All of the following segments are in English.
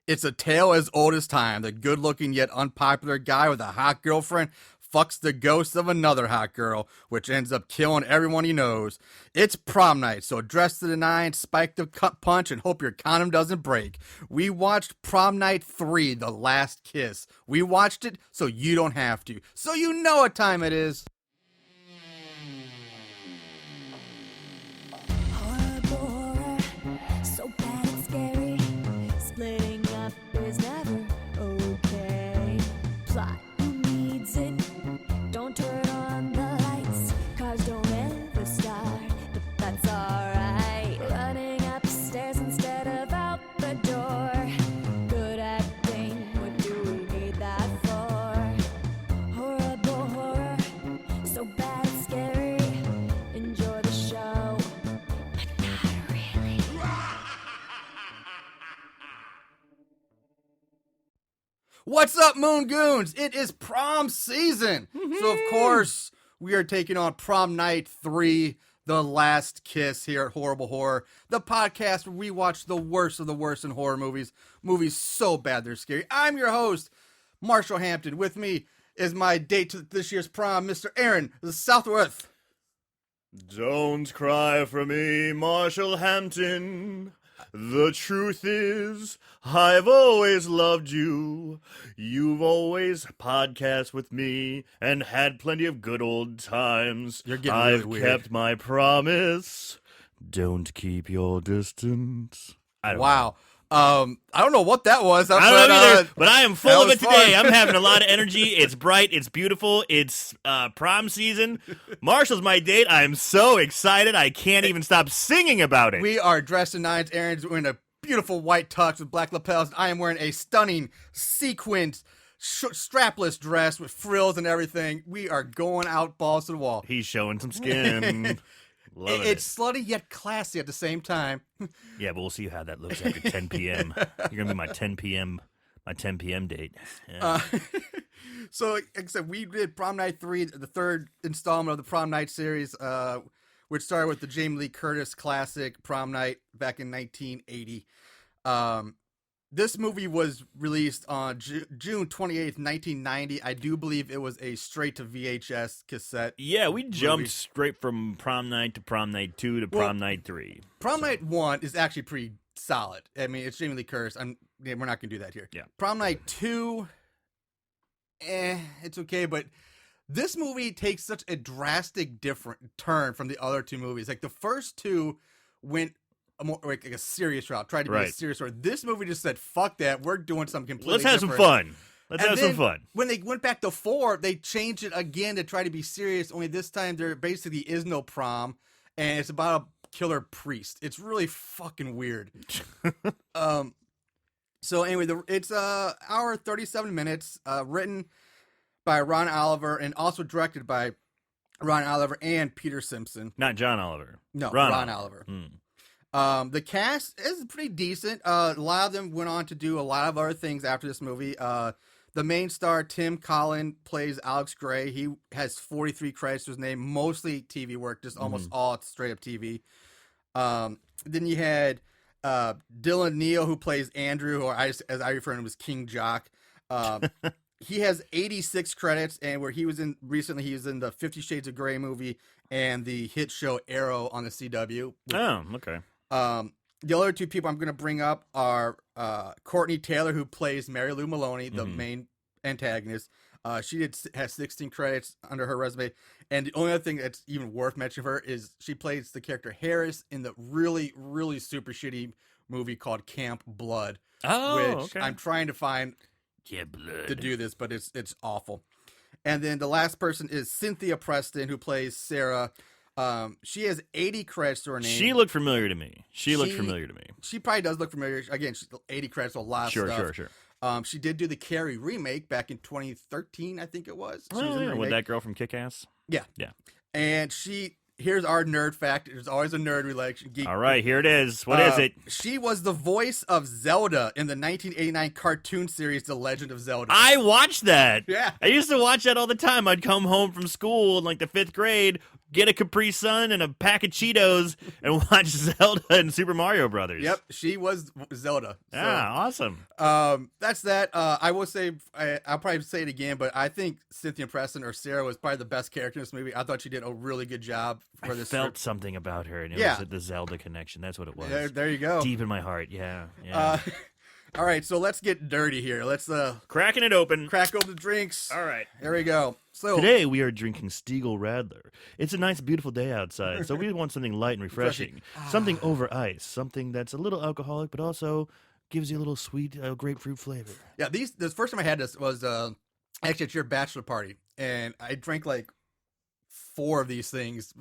It's a tale as old as time. The good-looking yet unpopular guy with a hot girlfriend fucks the ghost of another hot girl, which ends up killing everyone he knows. It's prom night, so dress to the nines, spike the punch, and hope your condom doesn't break. We watched Prom Night 3, The Last Kiss. We watched it so you don't have to, so you know what time it is. Horror, so bad it's scary. Splitting up is never okay. Plot, who needs it? Don't turn on the lights. Cars don't ever start, but that's alright. Running upstairs instead of out the door. Good acting, what do we need that for? Horrible horror, so bad it's scary. Enjoy the show, but not really. What's up, Moon Goons? It is prom season. So, of course, we are taking on Prom Night 3, The Last Kiss here at Horrible Horror, the podcast where we watch the worst of the worst in horror movies. Movies so bad they're scary. I'm your host, Marshall Hampton. With me is my date to this year's prom, Mr. Aaron Southworth. Don't cry for me, Marshall Hampton. The truth is, I've always loved you. You've always podcast with me and had plenty of good old times. You're getting really I've weird. kept my promise. Don't keep your distance. I don't know. Wow. I don't know what that was. I don't know either, but I am that full of was it today. fun. I'm having a lot of energy. It's bright. It's beautiful. It's prom season. Marshall's my date. I am so excited. I can't even stop singing about it. We are dressed in nines. Aaron's wearing a beautiful white tux with black lapels. I am wearing a stunning sequined strapless dress with frills and everything. We are going out balls to the wall. He's showing some skin. Loving It's slutty yet classy at the same time. Yeah, but we'll see how that looks after 10 p.m. You're gonna be my 10 p.m. date. Yeah. So, like I said, we did Prom Night 3, the third installment of the Prom Night series, which started with the Jamie Lee Curtis classic Prom Night back in 1980. This movie was released on June 28th, 1990. I do believe it was a straight to VHS cassette. Yeah, we jumped movie. straight from Prom Night to Prom Night 2 to Prom Night 3. Prom Night 1 is actually pretty solid. I mean, it's Jamie Lee Curtis. We're not going to do that here. Yeah. Prom Night 2, it's okay, but this movie takes such a drastic different turn from the other two movies. Like, the first two went a more like a serious route, tried to be a Right. serious route. This movie just said, fuck that, we're doing something completely Let's have some different. fun. Let's And have then some fun. When they went back to 4, they changed it again to try to be serious, only this time there basically is no prom, and it's about a killer priest. It's really fucking weird. So anyway, it's hour 37 minutes, written by Ron Oliver and also directed by Ron Oliver and Peter Simpson. Not John Oliver. No, Ron Ron Oliver. The cast is pretty decent. A lot of them went on to do a lot of other things after this movie. The main star, Tim Collin, plays Alex Gray. He has 43 credits to his name, mostly TV work, just almost all straight up TV. Then you had Dylan Neal, who plays Andrew, or as I refer to him as King Jock. He has 86 credits, and where he was in recently, he was in the 50 Shades of Grey movie and the hit show Arrow on the CW. Oh, okay. The other two people I'm going to bring up are Courtney Taylor, who plays Mary Lou Maloney, the main antagonist. She has 16 credits under her resume. And the only other thing that's even worth mentioning for her is she plays the character Harris in the really, really super shitty movie called Camp Blood. Oh, which okay. I'm trying to find to do this, but it's awful. And then the last person is Cynthia Preston, who plays Sarah. She has 80 credits to her name. She looked familiar to me. She looked familiar to me. She probably does look familiar. Again, she's 80 credits, a lot of stuff. Sure. She did do the Carrie remake back in 2013, I think it was. She was in the With remake. that girl from Kick-Ass? Yeah. Yeah. And here's our nerd fact. There's always a nerd relation. Geek. All right, here it is. What is it? She was the voice of Zelda in the 1989 cartoon series The Legend of Zelda. I watched that. Yeah. I used to watch that all the time. I'd come home from school in like the 5th grade, get a Capri Sun and a pack of Cheetos and watch Zelda and Super Mario Brothers. Yep, she was Zelda. So, Yeah, awesome. that's that. I will say, I'll probably say it again, but I think Cynthia Preston or Sarah was probably the best character in this movie. I thought she did a really good job for this. Felt something about her, and it was the Zelda connection. That's what it was. There you go. Deep in my heart, yeah. All right, so let's get dirty here. Let's Cracking it open. crack open the drinks. All right. There we go. So Today we are drinking Stiegel Radler. It's a nice, beautiful day outside, so we want something light and refreshing. Something over ice. Something that's a little alcoholic, but also gives you a little sweet grapefruit flavor. yeah, the first time I had this was actually at your bachelor party, and I drank like 4 of these things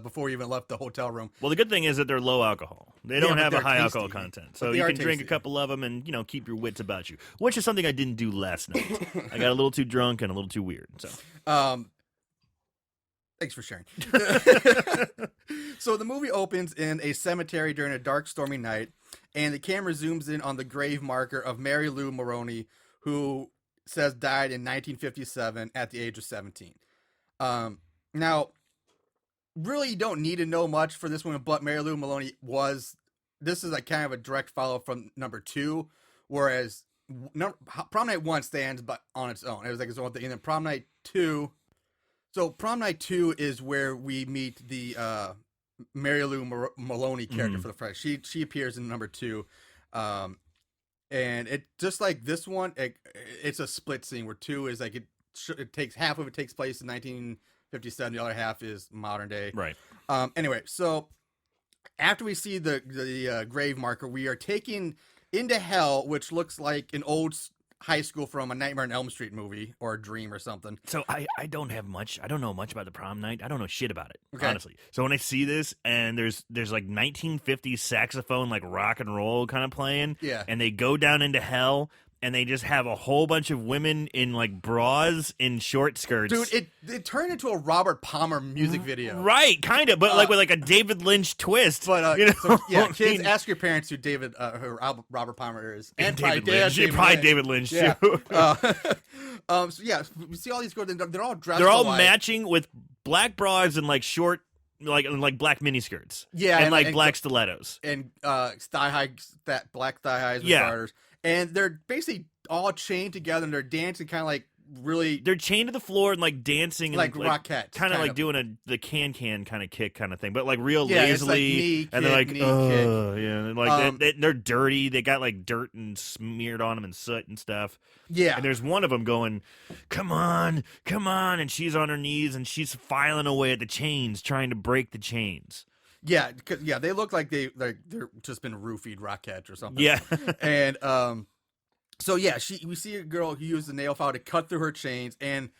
before we even left the hotel room. Well, the good thing is that they're low alcohol. They don't but have a they're high tasty. alcohol content, so But they you are can drink a tasty. couple of them and keep your wits about you. Which is something I didn't do last night. I got a little too drunk and a little too weird. So Thanks for sharing. So the movie opens in a cemetery during a dark, stormy night, and the camera zooms in on the grave marker of Mary Lou Maroney, who says died in 1957 at the age of 17. Now, really, you don't need to know much for this one, but Mary Lou Maloney this is like kind of a direct follow from number 2, whereas Prom Night 1 stands but on its own. It was like its own thing. And then Prom Night 2, so Prom Night 2 is where we meet the Mary Lou Maloney character for the first. She appears in number 2. And it just like this one, it's a split scene where 2 is like it takes half of it takes place in 1957, the other half is modern day. right. Anyway, so after we see the grave marker, we are taken into hell, which looks like an old high school from a Nightmare on Elm Street movie or a Dream or something. So I don't know much about the Prom Night. I don't know shit about it, Okay. honestly. So when I see this and there's like 1950s saxophone, like rock and roll kind of playing, Yeah. and they go down into hell and they just have a whole bunch of women in like bras and short skirts. Dude, it turned into a Robert Palmer music video. Right, kind of, but like with like a David Lynch twist. But you know? so, yeah, kids, I mean, ask your parents who Robert Palmer is, and probably David Lynch. David Probably Lynch. David Lynch Yeah. too. So yeah, we see all these girls. They're all dressed. They're all alike. matching with black bras and like short, like black miniskirts. Yeah, and like black stilettos. and thigh high, that black thigh highs with Yeah. garters, and they're basically all chained together and they're dancing kind of like really They're chained to the floor and like dancing, and like Rockettes, kind of like doing the can kind of kick kind of thing, but like real Yeah, it's like lazily. knee and they're kick, like, knee oh yeah, and like kick. they're dirty. They got like dirt and smeared on them and soot and stuff. Yeah, And there's one of them going, come on, and she's on her knees and she's filing away at the chains, trying to break the chains. yeah, they look like they're just been roofied Rockettes or something. Yeah. And so yeah, we see a girl who used the nail file to cut through her chains, and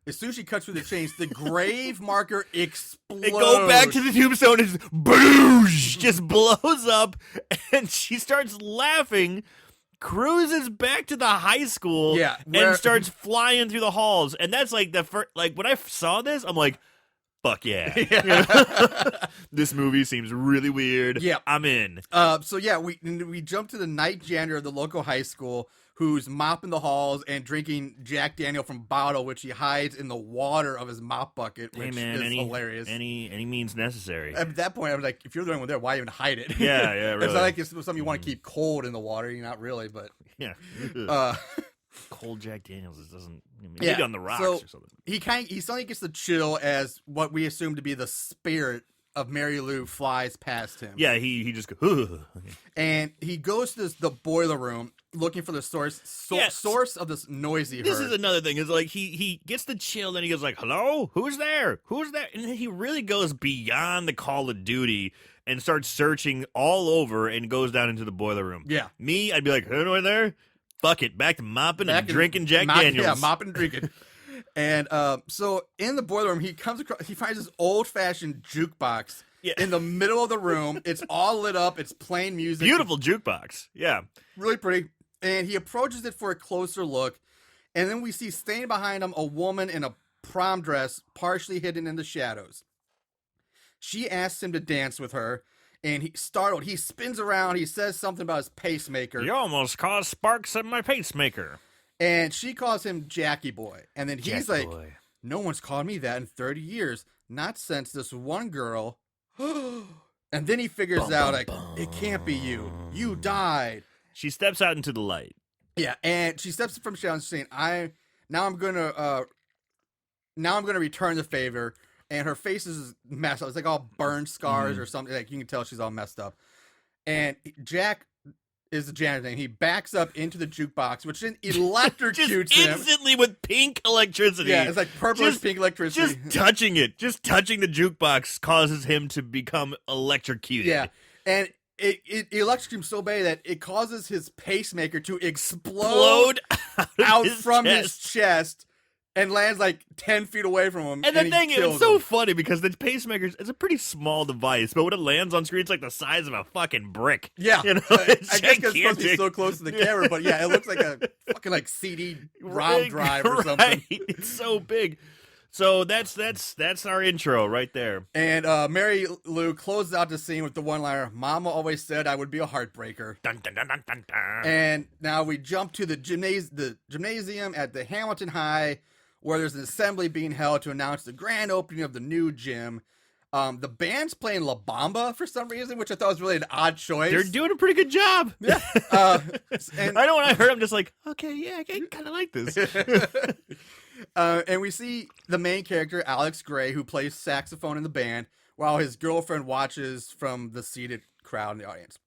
as soon as she cuts through the chains, the grave marker explodes. They go back to the tombstone and boosh, just blows up, and she starts laughing, cruises back to the high school, Yeah, and starts flying through the halls. And that's like the first, like when I saw this, I'm like, fuck yeah. This movie seems really weird. Yeah. I'm in. So yeah, we jump to the night janitor of the local high school, who's mopping the halls and drinking Jack Daniel from bottle, which he hides in the water of his mop bucket, which is hilarious. Any means necessary. At that point, I was like, if you're the only one there, why even hide it? Yeah, really. It's not like it's something you want to keep cold in the water. You're not really, but Yeah. Cold Jack Daniels, it doesn't, maybe Yeah, on the rocks so or something. he suddenly gets the chill as what we assume to be the spirit of Mary Lou flies past him. Yeah, he just goes, And he goes to the boiler room looking for the source of this noise he heard. This is another thing. Is like he gets the chill, then he goes like, "Hello, who's there? Who's there?" And then he really goes beyond the Call of Duty and starts searching all over and goes down into the boiler room. Yeah. Me, I'd be like, "Anyone there? Fuck it, back to mopping and drinking Jack Daniels." Yeah, mopping and drinking. And so in the boiler room, he finds this old-fashioned jukebox in the middle of the room. It's all lit up. It's playing music. Beautiful jukebox. Yeah. Really pretty. And he approaches it for a closer look. And then we see standing behind him a woman in a prom dress, partially hidden in the shadows. She asks him to dance with her. And he spins around. He says something about his pacemaker. You almost caused sparks in my pacemaker. And she calls him Jackie Boy. And then he's Jackie like, Boy. no one's called me that in 30 years. not since this one girl. And then he figures out, like, it can't be you. You died. She steps out into the light. Yeah, and she steps from Shadow saying, now I'm gonna return the favor. And her face is messed up. It's like all burn scars or something. Like, you can tell she's all messed up. And Jack is the janitor thing. He backs up into the jukebox, which then electrocutes him. Instantly with pink electricity. Yeah, it's like purplish pink electricity. Just touching it. Just touching the jukebox causes him to become electrocuted. Yeah, and it electrocutes him so bad that it causes his pacemaker to explode out from his chest. And lands like 10 feet away from him. And the thing is, it's so funny because the pacemaker is a pretty small device, but when it lands on screen, it's like the size of a fucking brick. Yeah. You know, it's I guess it's supposed to be so close to the camera, but yeah, it looks like a fucking like CD ROM drive or something. It's so big. So that's our intro right there. And Mary Lou closes out the scene with the one-liner, "Mama always said I would be a heartbreaker." Dun, dun, dun, dun, dun, dun. And now we jump to the gymnasium at the Hamilton High, where there's an assembly being held to announce the grand opening of the new gym. The band's playing La Bamba for some reason, which I thought was really an odd choice. They're doing a pretty good job. Yeah. And I know when I heard, I'm just like, okay, yeah, I kind of like this. And we see the main character, Alex Gray, who plays saxophone in the band, while his girlfriend watches from the seated crowd in the audience.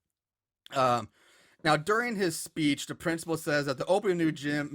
Now, during his speech, the principal says that the opening of the new gym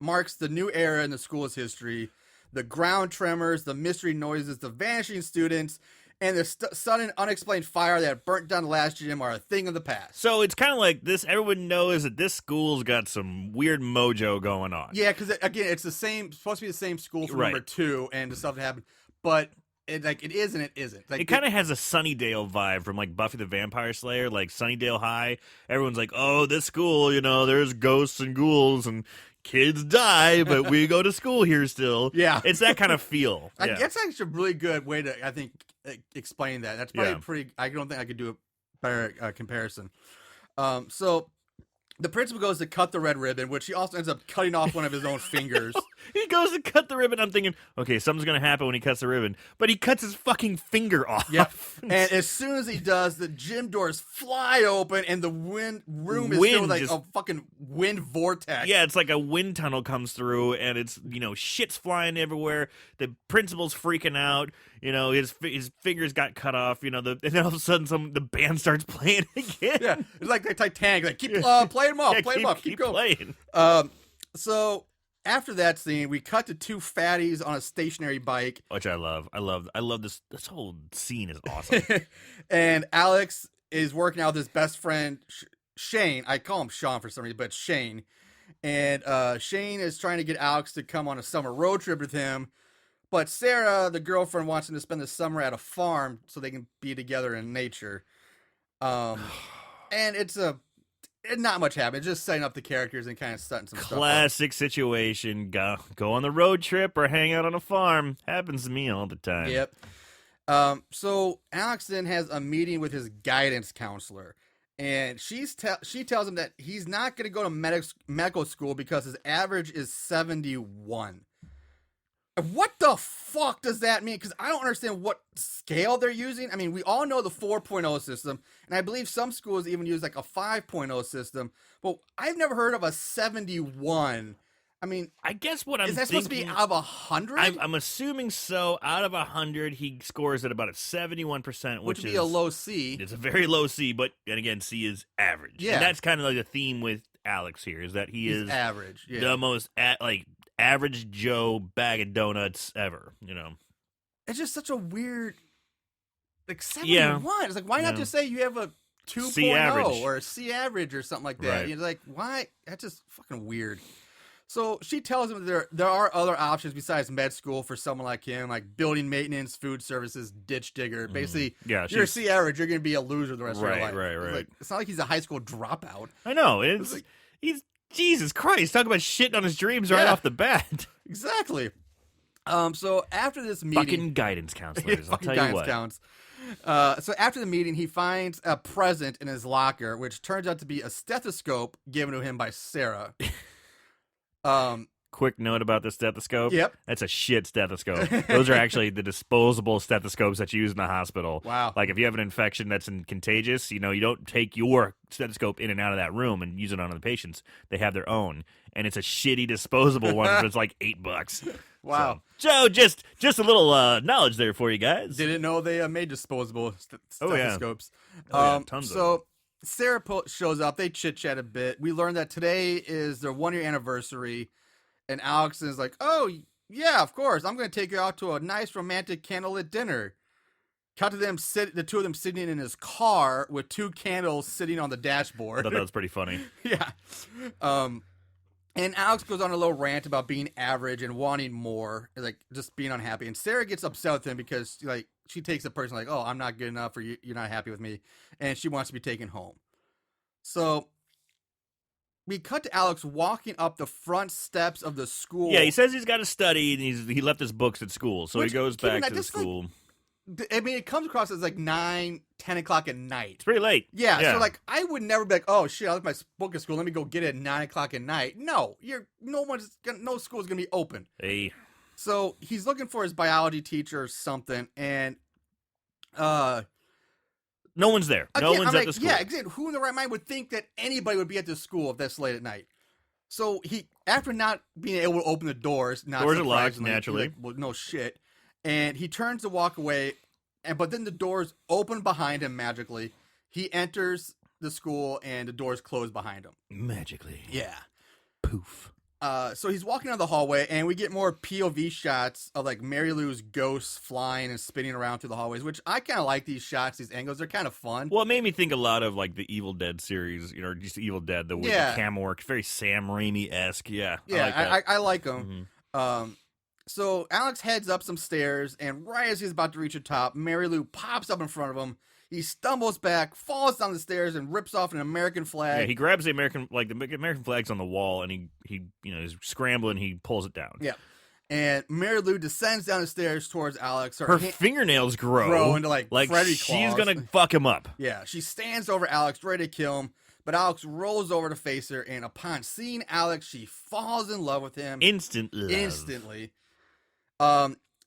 marks the new era in the school's history. The ground tremors, the mystery noises, the vanishing students, and the sudden unexplained fire that burnt down the last gym are a thing of the past. So it's kind of like this. Everyone knows that this school's got some weird mojo going on. Yeah, because again, it's supposed to be the same school from number 2 and the stuff that happened, but it is and it isn't. Like, it kind of has a Sunnydale vibe from like Buffy the Vampire Slayer, like Sunnydale High. Everyone's like, oh, this school, there's ghosts and ghouls and kids die, but we go to school here still. Yeah. It's that kind of feel. That's actually a really good way to, I think, explain that. That's probably pretty, I don't think I could do a better comparison. So the principal goes to cut the red ribbon, which he also ends up cutting off one of his own fingers. He goes to cut the ribbon. I'm thinking, okay, something's going to happen when he cuts the ribbon. But he cuts his fucking finger off. Yeah. And as soon as he does, the gym doors fly open and the room is filled with like a fucking wind vortex. Yeah, it's like a wind tunnel comes through and it's, shit's flying everywhere. The principal's freaking out. His fingers got cut off, and then all of a sudden the band starts playing again. Yeah, it's like the Titanic. Like, keep playing them off, keep going. Playing. So after that scene, we cut to 2 fatties on a stationary bike. Which I love. I love this. This whole scene is awesome. And Alex is working out with his best friend, Shane. I call him Sean for some reason, but it's Shane. And Shane is trying to get Alex to come on a summer road trip with him. But Sarah, the girlfriend, wants him to spend the summer at a farm so they can be together in nature. And it's not much happens. Just setting up the characters and kind of setting some stuff up. Classic situation. Go on the road trip or hang out on a farm. Happens to me all the time. Yep. So Alex then has a meeting with his guidance counselor. And she tells him that he's not going to go to medical school because his average is 71. What the fuck does that mean? Because I don't understand what scale they're using. I mean, we all know the 4.0 system, and I believe some schools even use like a 5.0 system, but I've never heard of a 71. I mean, I guess what I'm is that supposed to be out of 100? I'm assuming so. Out of 100, he scores at about a 71%, which would be is a low C. It's a very low C, but and again, C is average. Yeah, and that's kind of like the theme with Alex here is that he's average. Yeah, the most average Joe bag of donuts ever. It's just such a weird 71. Yeah. It's like, why not just say you have a 2.0 or a C average or something like that? Right. You're like, why? That's just fucking weird. So she tells him there are other options besides med school for someone like him, like building maintenance, food services, ditch digger. Basically, you're a C average, you're going to be a loser the rest of your life. Right. It's not like he's a high school dropout. I know. He's Jesus Christ, talk about shitting on his dreams right off the bat. Exactly. So after this meeting, fucking guidance counselors, I'll tell you what. So after the meeting, he finds a present in his locker, which turns out to be a stethoscope given to him by Sarah. quick note about the stethoscope. Yep. That's a shit stethoscope. Those are actually the disposable stethoscopes that you use in the hospital. Wow. Like if you have an infection that's contagious, you don't take your stethoscope in and out of that room and use it on other patients. They have their own, and it's a shitty disposable one that's like $8. Wow. So just a little knowledge there for you guys. Didn't know they made disposable Oh, yeah. stethoscopes. Oh, yeah, tons of them. So Sarah shows up. They chit-chat a bit. We learned that today is their 1-year anniversary, and Alex is like, oh, yeah, of course. I'm going to take you out to a nice romantic candlelit dinner. Cut to them, the two of them sitting in his car with 2 candles sitting on the dashboard. I thought that was pretty funny. Yeah. And Alex goes on a little rant about being average and wanting more, like just being unhappy. And Sarah gets upset with him because like she takes it personally, like, oh, I'm not good enough, or you're not happy with me, and she wants to be taken home. So we cut to Alex walking up the front steps of the school. Yeah, he says he's got to study, and he left his books at school, so he goes back to the school. I mean, it comes across as like 9, 10 o'clock at night. It's pretty late. Yeah, so like I would never be like, oh shit, I left my book at school. Let me go get it at 9 o'clock at night. No, no school's gonna be open. Hey. So he's looking for his biology teacher or something, and no one's there. No one's at the school. Yeah, exactly. Who in the right mind would think that anybody would be at the school if that's late at night? So he, after not being able to open the doors, doors are locked naturally. Like, well, no shit. And he turns to walk away, but then the doors open behind him magically. He enters the school, and the doors close behind him. Magically. Yeah. Poof. So he's walking down the hallway, and we get more POV shots of like Mary Lou's ghosts flying and spinning around through the hallways, which I kind of like these shots, these angles. They're kind of fun. Well, it made me think a lot of like the Evil Dead series, just Evil Dead, the camera work, very Sam Raimi-esque. Yeah. Yeah, I like them. Mm-hmm. So Alex heads up some stairs, and right as he's about to reach the top, Mary Lou pops up in front of him. He stumbles back, falls down the stairs, and rips off an American flag. Yeah, he grabs the American flag's on the wall, and he is scrambling. He pulls it down. Yeah, and Mary Lou descends down the stairs towards Alex. Her fingernails grow into like Freddy claws. She's gonna fuck him up. Yeah, she stands over Alex, ready to kill him. But Alex rolls over to face her, and upon seeing Alex, she falls in love with him. Instantly.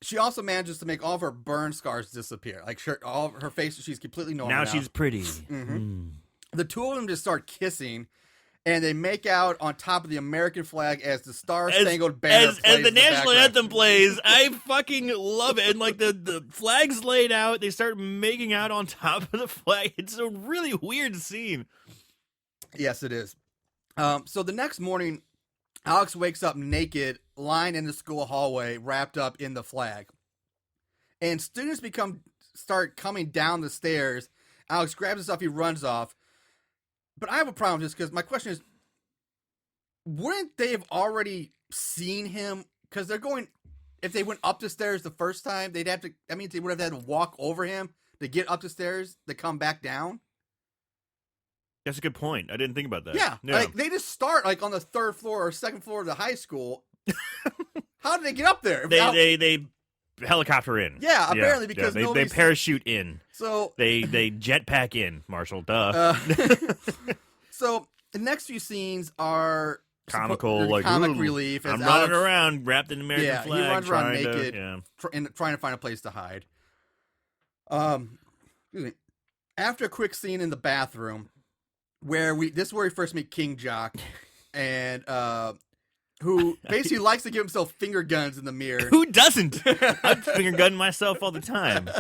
She also manages to make all of her burn scars disappear. Like all of her face, she's completely normal now. She's pretty. Mm-hmm. The two of them just start kissing, and they make out on top of the American flag as the Star-Spangled Banner plays as the national anthem plays. I fucking love it. And like the flag's laid out, they start making out on top of the flag. It's a really weird scene. Yes, it is. So the next morning, Alex wakes up naked, lying in the school hallway, wrapped up in the flag. And students start coming down the stairs. Alex grabs his stuff, he runs off. But I have a problem just because my question is, wouldn't they have already seen him? Because they're going, if they went up the stairs the first time, they would have had to walk over him to get up the stairs to come back down. That's a good point. I didn't think about that. Yeah. Like they just start like on the 3rd floor or 2nd floor of the high school. How did they get up there? They helicopter in. Yeah, apparently because they parachute in. So they jetpack in, Marshall. Duh. So the next few scenes are comical, like comic relief. I'm running around wrapped in American flag. He runs around naked, trying to find a place to hide. After a quick scene in the bathroom, where this is where we first meet King Jock, and who basically likes to give himself finger guns in the mirror. Who doesn't? I'm finger gunning myself all the time.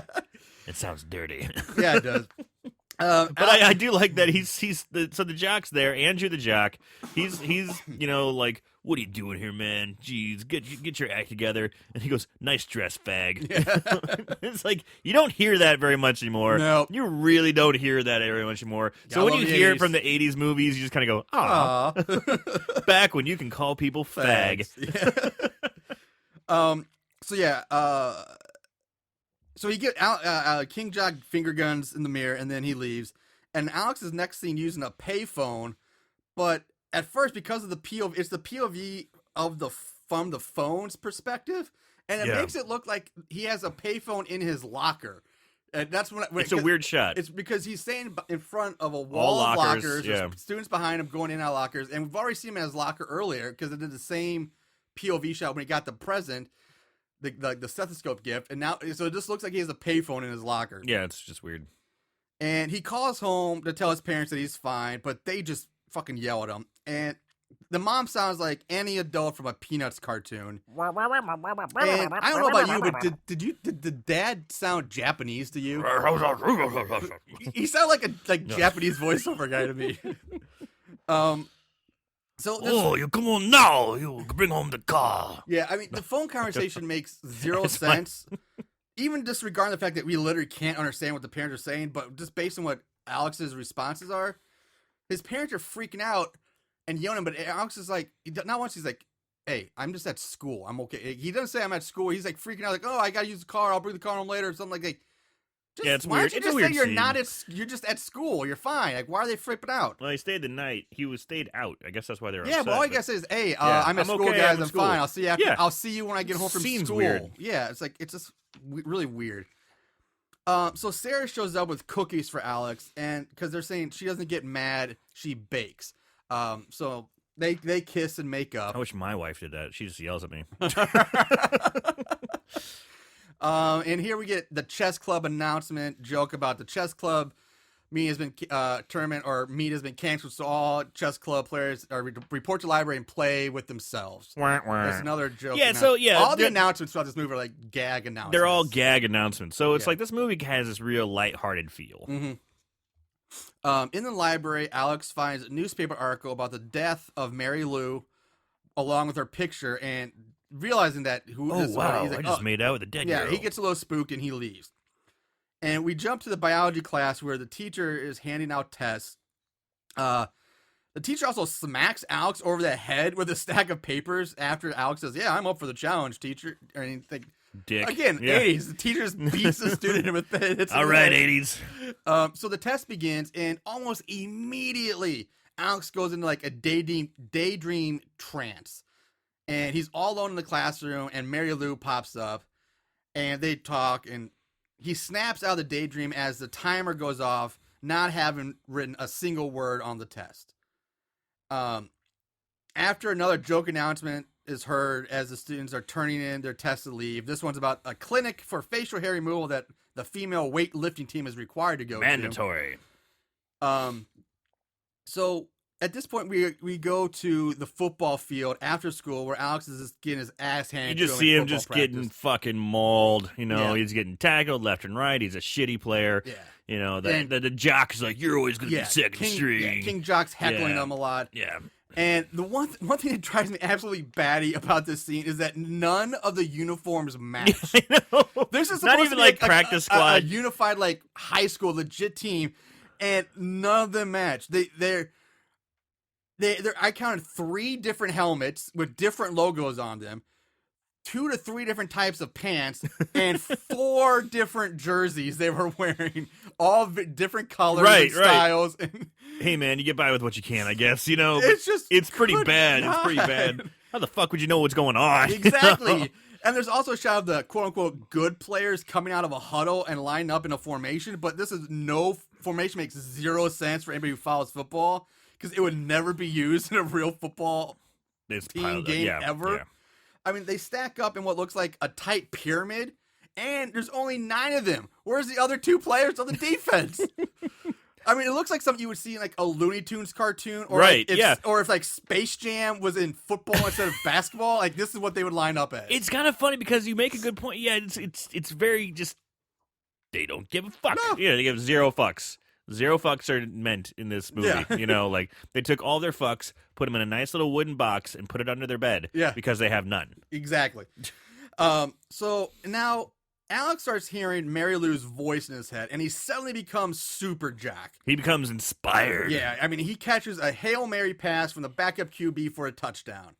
It sounds dirty. Yeah, it does. But I do like that so the jock's there, Andrew the jock. He's like, what are you doing here, man? Jeez, get your act together. And he goes, nice dress, fag. Yeah. It's like, you don't hear that very much anymore. No. You really don't hear that very much anymore. So when you hear it from the 80s movies, you just kind of go, aw. Back when you can call people fag. Yeah. So he get King Jock finger guns in the mirror, and then he leaves. And Alex is next seen using a payphone, but at first, because of the POV, it's the POV from the phone's perspective, and it makes it look like he has a payphone in his locker. And that's when it's a weird shot. It's because he's standing in front of a wall of lockers. There's students behind him going in and out of lockers, and we've already seen him in his locker earlier because it did the same POV shot when he got the present, the stethoscope gift, and now so it just looks like he has a payphone in his locker. Yeah, it's just weird. And he calls home to tell his parents that he's fine, but they just fucking yell at him. And the mom sounds like any adult from a Peanuts cartoon. And I don't know about you, but did the dad sound Japanese to you? He sounded like Japanese voiceover guy to me. You come on now. You bring home the car. Yeah, I mean, the phone conversation makes zero sense. Even disregarding the fact that we literally can't understand what the parents are saying, but just based on what Alex's responses are, his parents are freaking out and yelling, but Alex is like, not once he's like, hey, I'm just at school. I'm okay. He doesn't say I'm at school. He's like freaking out, like, oh, I got to use the car. I'll bring the car home later or something like that. Yeah, it's why weird. Don't you It's just a weird say you're scene. not you're just at school. You're fine. Like, why are they flipping out? Well, he stayed the night. He stayed out. I guess that's why they were Yeah, upset. but all you gotta say is, hey, Yeah, I'm at I'm school, okay, guys. I'm at I'm school. fine. I'll see you after. Yeah. I'll see you when I get home from Seems school. weird. Yeah, it's just really weird. So Sarah shows up with cookies for Alex, and because they're saying she doesn't get mad, she bakes. So they kiss and make up. I wish my wife did that. She just yells at me. And here we get the chess club announcement joke about the chess club. Meet has been meet has been canceled, so all chess club players report to the library and play with themselves. That's another joke. Yeah, so yeah, all the announcements throughout this movie are like gag announcements. They're all gag announcements. So it's Yeah. like this movie has this real lighthearted feel. Mm-hmm. In the library, Alex finds a newspaper article about the death of Mary Lou, along with her picture, and realizing that he's I like, just made out with a dead girl. Yeah, he gets a little spooked and he leaves. And we jump to the biology class where the teacher is handing out tests. The teacher also smacks Alex over the head with a stack of papers after Alex says, yeah, I'm up for the challenge, teacher. Or anything. Dick. Again, Yeah. 80s. The teacher just beats the student with it. All right, 80s. So the test begins, and almost immediately, Alex goes into like a daydream trance. And he's all alone in the classroom, and Mary Lou pops up, and they talk, and he snaps out of the daydream as the timer goes off, not having written a single word on the test. After another joke announcement is heard as the students are turning in their tests to leave. This one's about a clinic for facial hair removal that the female weightlifting team is required to go Mandatory. to. So at this point, we go to the football field after school where Alex is just getting his ass handed. You just see him just getting fucking mauled. You know, he's getting tackled left and right. He's a shitty player. Yeah. You know, the jock is like, you're always going to be second string. Yeah, King Jock's heckling him a lot. Yeah. And the one thing that drives me absolutely batty about this scene is that none of the uniforms match. I know. This is not supposed even to be like practice squad. a unified like high school legit team, and none of them match. They're I counted 3 different helmets with different logos on them, 2 to 3 different types of pants, and 4 different jerseys they were wearing, all different colors and styles. And hey man, you get by with what you can, I guess. You know, it's pretty bad. God. It's pretty bad. How the fuck would you know what's going on? Exactly. And there's also a shot of the quote-unquote good players coming out of a huddle and lining up in a formation, but this is formation makes 0 sense for anybody who follows football, because it would never be used in a real football team game ever. Yeah. I mean, they stack up in what looks like a tight pyramid, and there's only 9 of them. Where's the other 2 players on the defense? I mean, it looks like something you would see in like a Looney Tunes cartoon, or or if like Space Jam was in football instead of basketball. Like, this is what they would line up as. It's kind of funny because you make a good point. Yeah, it's very just they don't give a fuck. No. Yeah, they give 0 fucks. 0 fucks are meant in this movie. Yeah. You know, like they took all their fucks, put them in a nice little wooden box, and put it under their bed. Yeah. Because they have none. Exactly. So now Alex starts hearing Mary Lou's voice in his head, and he suddenly becomes super Jack. He becomes inspired. Yeah, I mean, he catches a Hail Mary pass from the backup QB for a touchdown.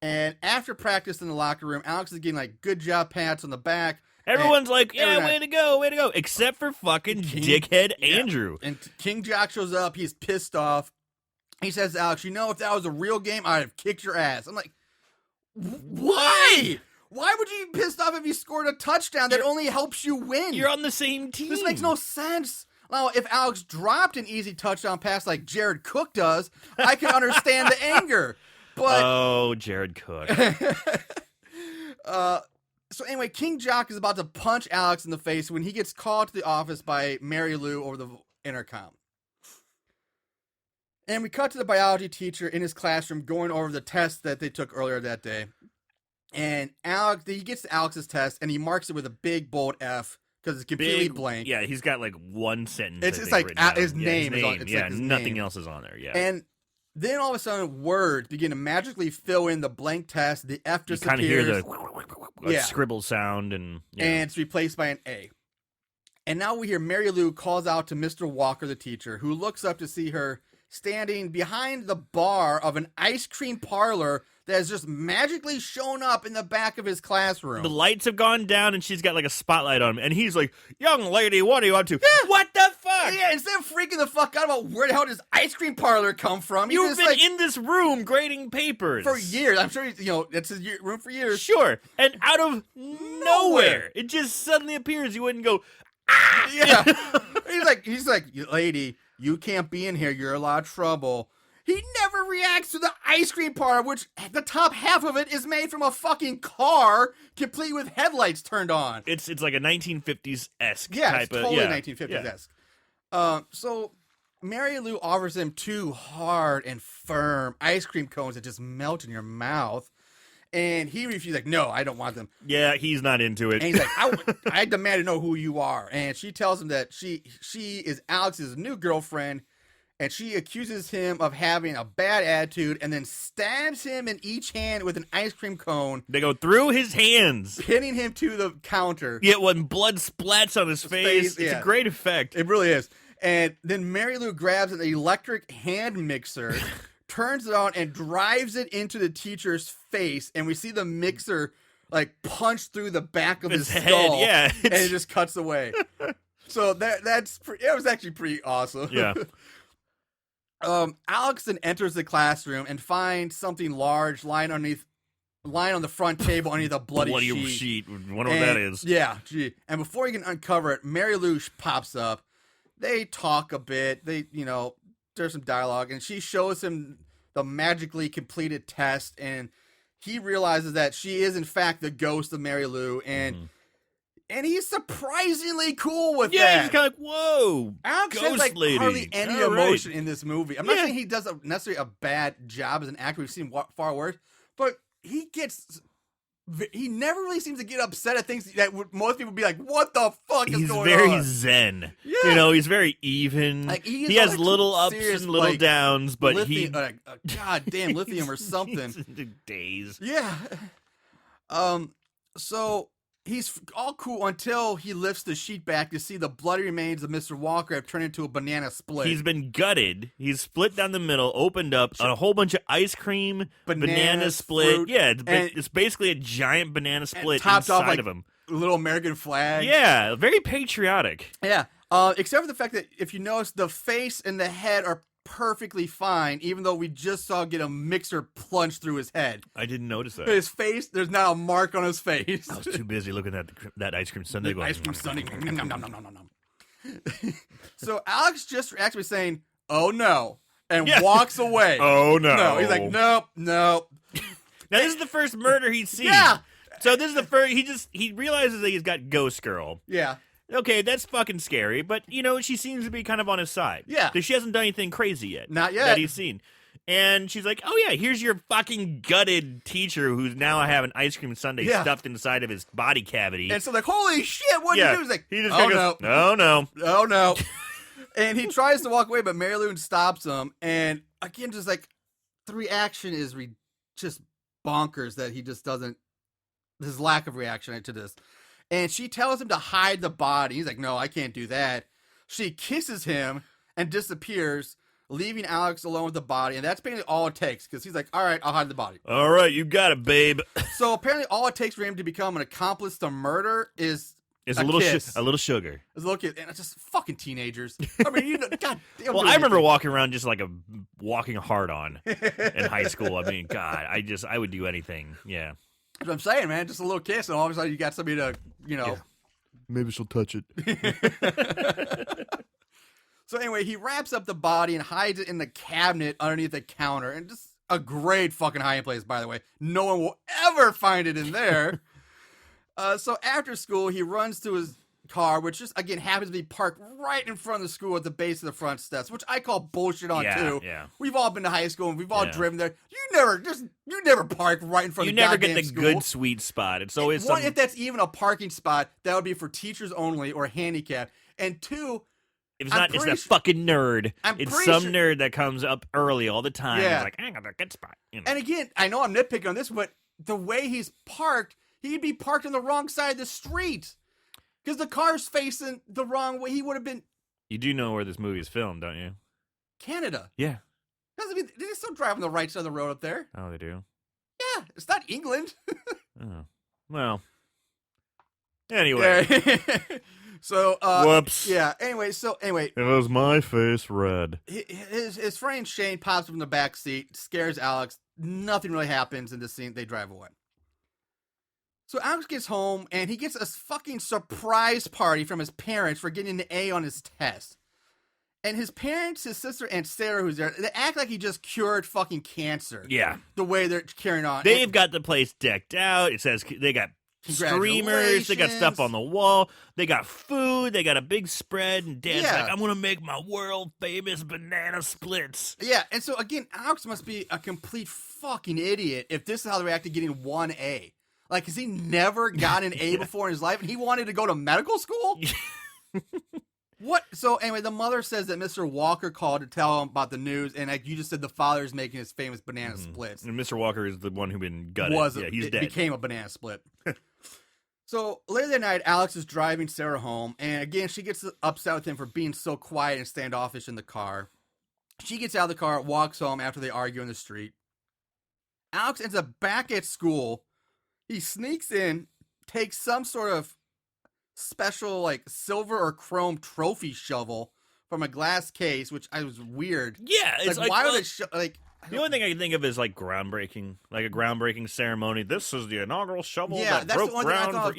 And after practice in the locker room, Alex is getting like good job pats on the back. Everyone's like, yeah, way to go, except for fucking dickhead Andrew. And King Jock shows up. He's pissed off. He says, Alex, you know, if that was a real game, I'd have kicked your ass. I'm like, why? Why would you be pissed off if you scored a touchdown that only helps you win? You're on the same team. This makes no sense. Now, if Alex dropped an easy touchdown pass like Jared Cook does, I can understand the anger. Oh, Jared Cook. So anyway, King Jock is about to punch Alex in the face when he gets called to the office by Mary Lou over the intercom. And we cut to the biology teacher in his classroom going over the test that they took earlier that day. And he gets to Alex's test and he marks it with a big bold F because it's completely blank. Yeah, he's got like one sentence. It's like his name is on. It's like his nothing name. else is on there. Yeah, and then all of a sudden, words begin to magically fill in the blank test. The F disappears. You kind of hear the scribble sound, and it's replaced by an A. And now we hear Mary Lou calls out to Mr. Walker, the teacher, who looks up to see her standing behind the bar of an ice cream parlor that has just magically shown up in the back of his classroom. The lights have gone down, and she's got like a spotlight on him, and he's like, "Young lady, what are you up to?" Yeah. What the fuck? Yeah, instead of freaking the fuck out about where the hell does ice cream parlor come from, You've been in this room grading papers for years. I'm sure it's his room for years. Sure, and out of nowhere, it just suddenly appears. You wouldn't go, ah! Yeah. he's like, lady, you can't be in here. You're in a lot of trouble. He never reacts to the ice cream parlor, which the top half of it is made from a fucking car, complete with headlights turned on. It's like a 1950s-esque yeah, type it's totally of 1950s-esque. So Mary Lou offers him 2 hard and firm ice cream cones that just melt in your mouth. And he refuses, like, no, I don't want them. Yeah, he's not into it. And he's like, I demand to know who you are. And she tells him that she is Alex's new girlfriend, and she accuses him of having a bad attitude and then stabs him in each hand with an ice cream cone. They go through his hands, pinning him to the counter. Yet when blood splats on his face, it's a great effect. It really is. And then Mary Lou grabs an electric hand mixer, turns it on, and drives it into the teacher's face. And we see the mixer like punch through the back of his skull. Yeah, and it just cuts away. So it was actually pretty awesome. Yeah. Alex then enters the classroom and finds something large lying on the front table underneath a bloody sheet. Wonder what that is. Yeah, gee. And before he can uncover it, Mary Lou pops up. They talk a bit. There's some dialogue, and she shows him the magically completed test, and he realizes that she is in fact the ghost of Mary Lou, and he's surprisingly cool with that. Yeah, he's kind of like, whoa, Alex ghost has like lady. hardly any All emotion right. in this movie. I'm not saying he does necessarily a bad job as an actor. We've seen far worse, but he never really seems to get upset at things that most people would be like, what the fuck is going on? He's very zen. Yeah. He's very even. Like, he has like little ups serious, and little like, downs, but lithium, goddamn lithium or something. Days. Yeah. So he's all cool until he lifts the sheet back to see the bloody remains of Mr. Walker have turned into a banana split. He's been gutted. He's split down the middle, opened up, a whole bunch of ice cream, banana split. Fruit, yeah, it's basically a giant banana split topped inside off, like, of him. Little American flag. Yeah, very patriotic. Yeah. Except for the fact that if you notice, the face and the head are perfectly fine, even though we just saw get a mixer plunge through his head. I didn't notice that. His face, there's not a mark on his face. I was too busy looking at that ice cream sundae. Going, Ice cream sundae. Nom, nom, nom, nom, nom, nom. So Alex just reacts by saying, "Oh no," and walks away. Oh no. No, he's like, nope. Now this is the first murder he's seen. Yeah. So this is the first. He realizes that he's got Ghost Girl. Yeah. Okay, that's fucking scary, but, she seems to be kind of on his side. Yeah. Because she hasn't done anything crazy yet. Not yet. That he's seen. And she's like, oh, yeah, here's your fucking gutted teacher who's now have an ice cream sundae stuffed inside of his body cavity. And so like, holy shit, what did you do? He's like, he just oh goes, no. no. Oh no. And he tries to walk away, but Mary Lou stops him. And again, just like, the reaction is just bonkers that he just doesn't, his lack of reaction to this. And she tells him to hide the body. He's like, no, I can't do that. She kisses him and disappears, leaving Alex alone with the body. And that's basically all it takes, because he's like, all right, I'll hide the body. All right, you got it, babe. So apparently all it takes for him to become an accomplice to murder is It's a little kiss. a little sugar. It's a little kid. And it's just fucking teenagers. I mean, God damn. Well, I remember walking around just like walking hard on in high school. I mean, God, I would do anything. Yeah. That's what I'm saying, man. Just a little kiss, and all of a sudden you got somebody to, Maybe she'll touch it. So anyway, he wraps up the body and hides it in the cabinet underneath the counter. And just a great fucking hiding place, by the way. No one will ever find it in there. So after school, he runs to his car, which just, again, happens to be parked right in front of the school at the base of the front steps, which I call bullshit on, too. Yeah. We've all been to high school, and we've all driven there. You never park right in front of the goddamn school. You never get the good, sweet spot. It's always one, if that's even a parking spot, that would be for teachers only or handicapped. And two, if it's not, it's a fucking nerd. It's some nerd that comes up early all the time. Yeah. It's like, I got a good spot. You know. And again, I know I'm nitpicking on this, but the way he's parked, he'd be parked on the wrong side of the street. Because the car's facing the wrong way. He would have been... You do know where this movie is filmed, don't you? Canada. Yeah. Doesn't mean they still drive on the right side of the road up there. Oh, they do? Yeah, it's not England. Oh. Well. Anyway. So, whoops. Yeah, anyway. It was my face red. His friend Shane pops up in the back seat, scares Alex. Nothing really happens in this scene. They drive away. So Alex gets home, and he gets a fucking surprise party from his parents for getting an A on his test. And his parents, his sister, and Sarah, who's there, they act like he just cured fucking cancer. Yeah. The way they're carrying on. They've got the place decked out. It says they got streamers. They got stuff on the wall. They got food. They got a big spread. And Dad's like, I'm going to make my world-famous banana splits. Yeah, and so, again, Alex must be a complete fucking idiot if this is how they react to getting 1A. Like, has he never got an A before in his life, and he wanted to go to medical school? What? So, anyway, the mother says that Mr. Walker called to tell him about the news, and like you just said, the father is making his famous banana splits. And Mr. Walker is the one who been gutted. He's dead. Became a banana split. So, later that night, Alex is driving Sarah home, and again, she gets upset with him for being so quiet and standoffish in the car. She gets out of the car, walks home after they argue in the street. Alex ends up back at school. He sneaks in, takes some sort of special, like, silver or chrome trophy shovel from a glass case, which I was weird. Yeah, it's like why would it the only thing I can think of is like groundbreaking, like a groundbreaking ceremony. This is the inaugural shovel that broke ground. But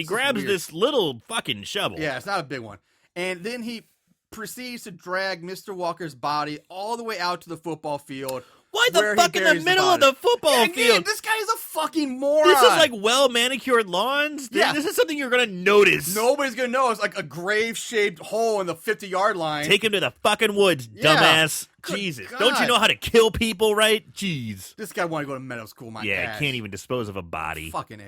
he grabs this little fucking shovel. Yeah, it's not a big one. And then he proceeds to drag Mr. Walker's body all the way out to the football field. Why the fuck in the middle of the football field? This guy's a fucking moron. This is like well-manicured lawns. Yeah. This is something you're going to notice. Nobody's going to know. It's like a grave-shaped hole in the 50-yard line. Take him to the fucking woods, dumbass. Good Jesus. God. Don't you know how to kill people, right? Jeez. This guy wanted to go to medical school, my ass. Can't even dispose of a body. Fucking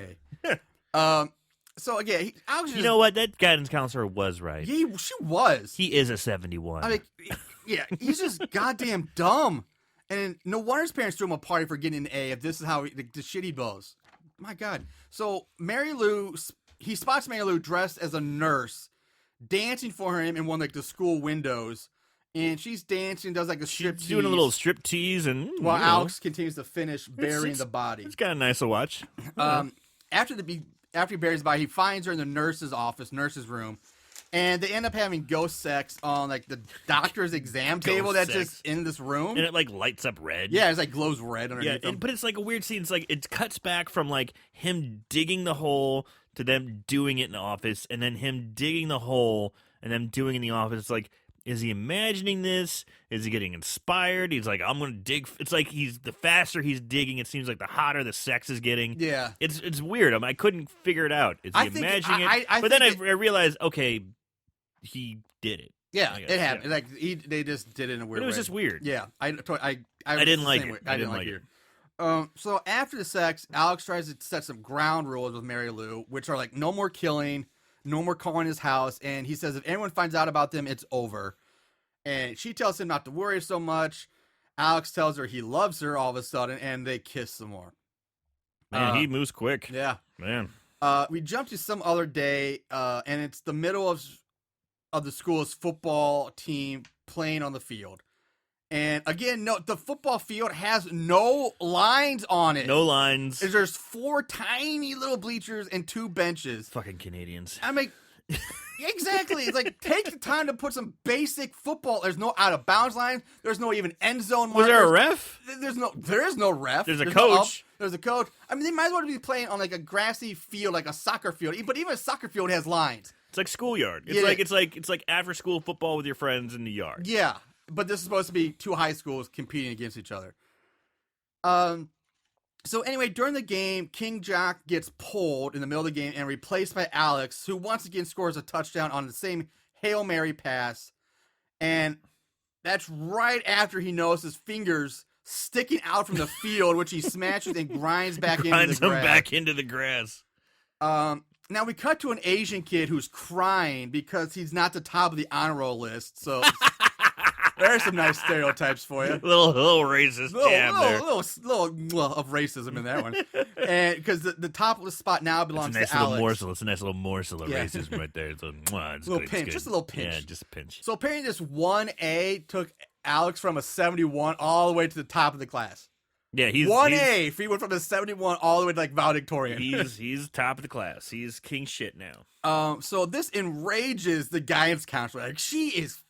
A. So, again, you know what? That guidance counselor was right. Yeah, she was. He is a 71. I mean, yeah, he's just goddamn dumb. And no wonder his parents threw him a party for getting an A if this is how the shit he blows. My God. So he spots Mary Lou dressed as a nurse, dancing for him in one of the school windows. And she's dancing, does like a strip tease. Doing a little strip tease. And while Alex continues to finish burying the body. It's kind of nice to watch. After he buries the body, he finds her in the nurse's room. And they end up having ghost sex on, like, the doctor's exam table that's just in this room. And it, like, lights up red. Yeah, it's, like, glows red underneath them. But it's, like, a weird scene. It's, like, it cuts back from, like, him digging the hole to them doing it in the office, and then him digging the hole and them doing it in the office. It's like, is he imagining this? Is he getting inspired? He's like, I'm going to dig. It's like the faster he's digging, it seems like the hotter the sex is getting. Yeah. It's weird. I couldn't figure it out. Is he imagining it? But then I realized, okay, he did it. Yeah, it happened. Yeah. Like they just did it in a weird way. It was just weird. Yeah, I didn't like it. I didn't like it. So after the sex, Alex tries to set some ground rules with Mary Lou, which are like no more killing, no more calling his house, and he says if anyone finds out about them, it's over. And she tells him not to worry so much. Alex tells her he loves her all of a sudden, and they kiss some more. Man, he moves quick. Yeah, man. We jump to some other day, and it's the middle of the school's football team playing on the field. And again, the football field has no lines on it. No lines. There's 4 tiny little bleachers and 2 benches. Fucking Canadians. I mean, exactly. It's like, take the time to put some basic football. There's no out of bounds lines. There's no even end zone markers. Was there a ref? There is no ref. There's a coach. There's a coach. I mean, they might as well be playing on like a grassy field, like a soccer field. But even a soccer field has lines. It's like schoolyard. It's like after school football with your friends in the yard. Yeah, but this is supposed to be 2 high schools competing against each other. So anyway, during the game, King Jock gets pulled in the middle of the game and replaced by Alex, who once again scores a touchdown on the same Hail Mary pass. And that's right after he notices fingers sticking out from the field, which he smashes and grinds back into the grass. Grinds them back into the grass. Now we cut to an Asian kid who's crying because he's not the top of the honor roll list. So there's some nice stereotypes for you. Little racist jab there. Little of racism in that one. And because the top of the spot now belongs to Alex. It's a nice little morsel of racism right there. It's a little pinch, just a little pinch. Yeah, just a pinch. So apparently this 1A took Alex from a 71 all the way to the top of the class. Yeah, he's 1A. He went from the 71 all the way to like valedictorian. He's top of the class. He's king shit now. So this enrages the guidance counselor. Like she is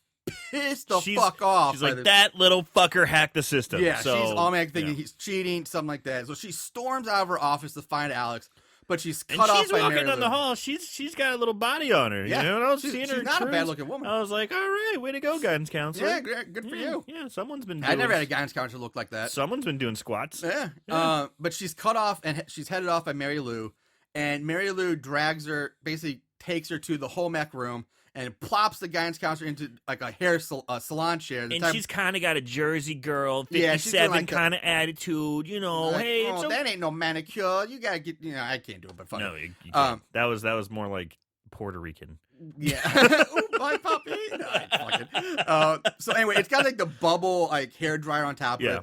pissed the fuck off. She's like, that little fucker hacked the system. Yeah, so, she's automatically thinking he's cheating, something like that. So she storms out of her office to find Alex, but she's cut off by Mary walking down Lou. the hall. She's got a little body on her. Yeah, you know, I was seeing her. She's not a bad looking woman. I was like, all right, way to go, guidance counselor. Yeah, good for you. Yeah, someone's been. I never had a guidance counselor look like that. Someone's been doing squats. Yeah. But she's cut off and she's headed off by Mary Lou, and Mary Lou drags her, basically takes her to the home ec room and plops the guidance counselor into like a hair salon chair. And she's kind of got a Jersey girl, 57 yeah, like kind of attitude, you know. Like, hey, that ain't no manicure. You gotta get, I can't do it, but fuck. No, you can't. That was more like Puerto Rican. Yeah. Ooh, my puppy. No, fucking. So anyway, it's got like the bubble like hair dryer on top of it,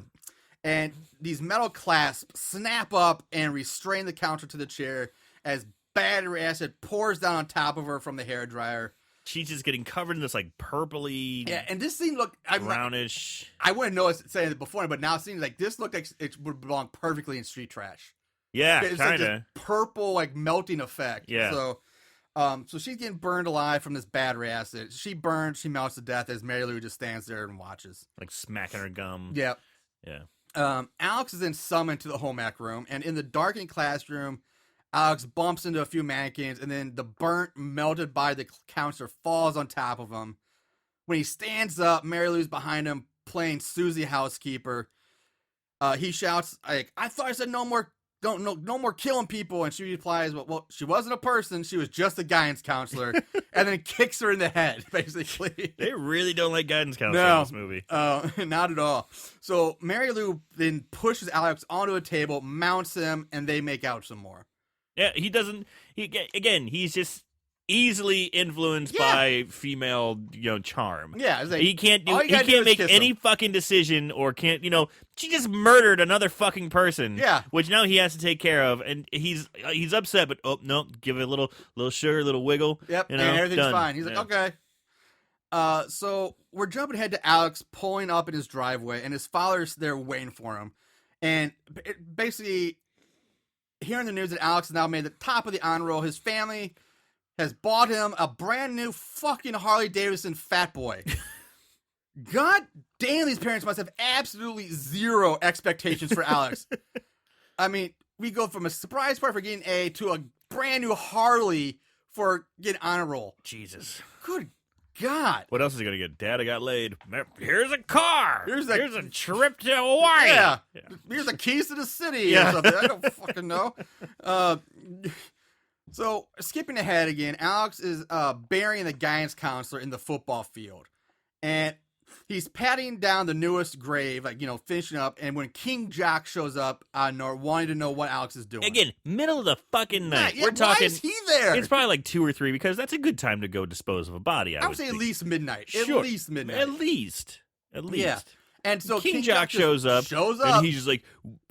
and these metal clasps snap up and restrain the counselor to the chair as battery acid pours down on top of her from the hair dryer. She's just getting covered in this like purpley, and this thing looked brownish. I wouldn't know saying it before, but now it seems like this looked like it would belong perfectly in street trash. Yeah, it's kind like of this purple like melting effect. Yeah. So, so she's getting burned alive from this battery acid. She burns, she melts to death as Mary Lou just stands there and watches, like smacking her gum. Yep. Yeah. Alex is then summoned to the home ec room, and in the darkened classroom, Alex bumps into a few mannequins, and then the burnt, melted by the counselor falls on top of him. When he stands up, Mary Lou's behind him playing Susie Housekeeper. He shouts, like, I thought I said no more killing people. And she replies, well, she wasn't a person. She was just a guidance counselor. And then kicks her in the head, basically. They really don't like guidance counselors in this movie. Not at all. So Mary Lou then pushes Alex onto a table, mounts him, and they make out some more. Yeah, he's just easily influenced by female, charm. Yeah, it's like, he can't make any fucking decision or can't, she just murdered another fucking person. Yeah. Which now he has to take care of, and he's upset, but no, give it a little sugar, a little wiggle. Yep, and everything's fine. He's like, okay. So we're jumping ahead to Alex pulling up in his driveway, and his father's there waiting for him. And basically, hearing the news that Alex has now made the top of the honor roll, his family has bought him a brand new fucking Harley Davidson Fat Boy. God damn, these parents must have absolutely zero expectations for Alex. I mean, we go from a surprise party for getting A to a brand new Harley for getting honor roll. Jesus. Good God. What else is he going to get? Dad, I got laid. Here's a car. Here's a trip to Hawaii. Yeah. Here's the keys to the city or something. I don't fucking know. So, skipping ahead again, Alex is burying the guidance counselor in the football field. And he's patting down the newest grave, like, finishing up. And when King Jock shows up, wanting to know what Alex is doing. Again, middle of the fucking night. Yeah, We're talking. Why is he there? It's probably like 2 or 3 because that's a good time to go dispose of a body. I would say think. at least midnight. Sure. At least midnight. At least. Yeah. And so King Jock shows up. And he's just like,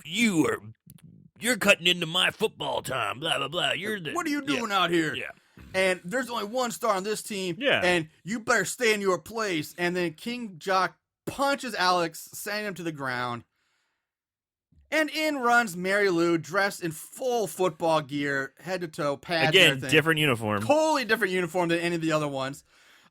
you're cutting into my football time, blah, blah, blah. What are you doing out here? Yeah. And there's only one star on this team. Yeah. And you better stay in your place. And then King Jock punches Alex, sending him to the ground. And in runs Mary Lou, dressed in full football gear, head to toe, pads. Again, and different uniform. Totally different uniform than any of the other ones.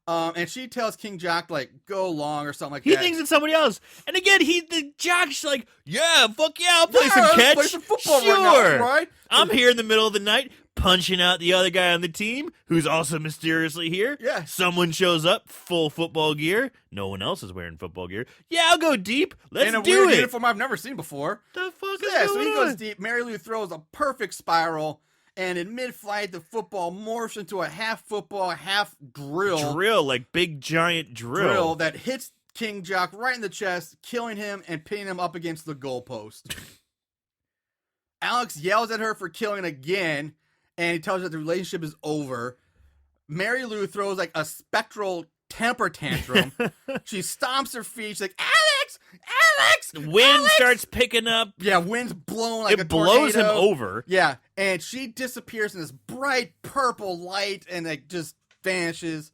And she tells King Jock, like, go long or something like He that. thinks it's somebody else. And again, the Jock's like, yeah, fuck yeah, I'll play some catch. Play some football sure. right? I'm here in the middle of the night punching out the other guy on the team, who's also mysteriously here. Yeah. Someone shows up, full football gear. No one else is wearing football gear. Yeah, I'll go deep. Let's in a do weird it. uniform I've never seen before. The fuck is Yeah, so going he goes on? deep. Mary Lou throws a perfect spiral, and in mid-flight, the football morphs into a half football, half drill. Drill, like big giant drill. That hits King Jock right in the chest, killing him and pinning him up against the goalpost. Alex yells at her for killing again, and he tells her that the relationship is over. Mary Lou throws like a spectral temper tantrum. She stomps her feet. She's like, Alex! Alex! The wind Alex! starts picking up. Yeah, wind's blowing like a It blows him tornado. over. Yeah, and she disappears in this bright purple light and it just vanishes.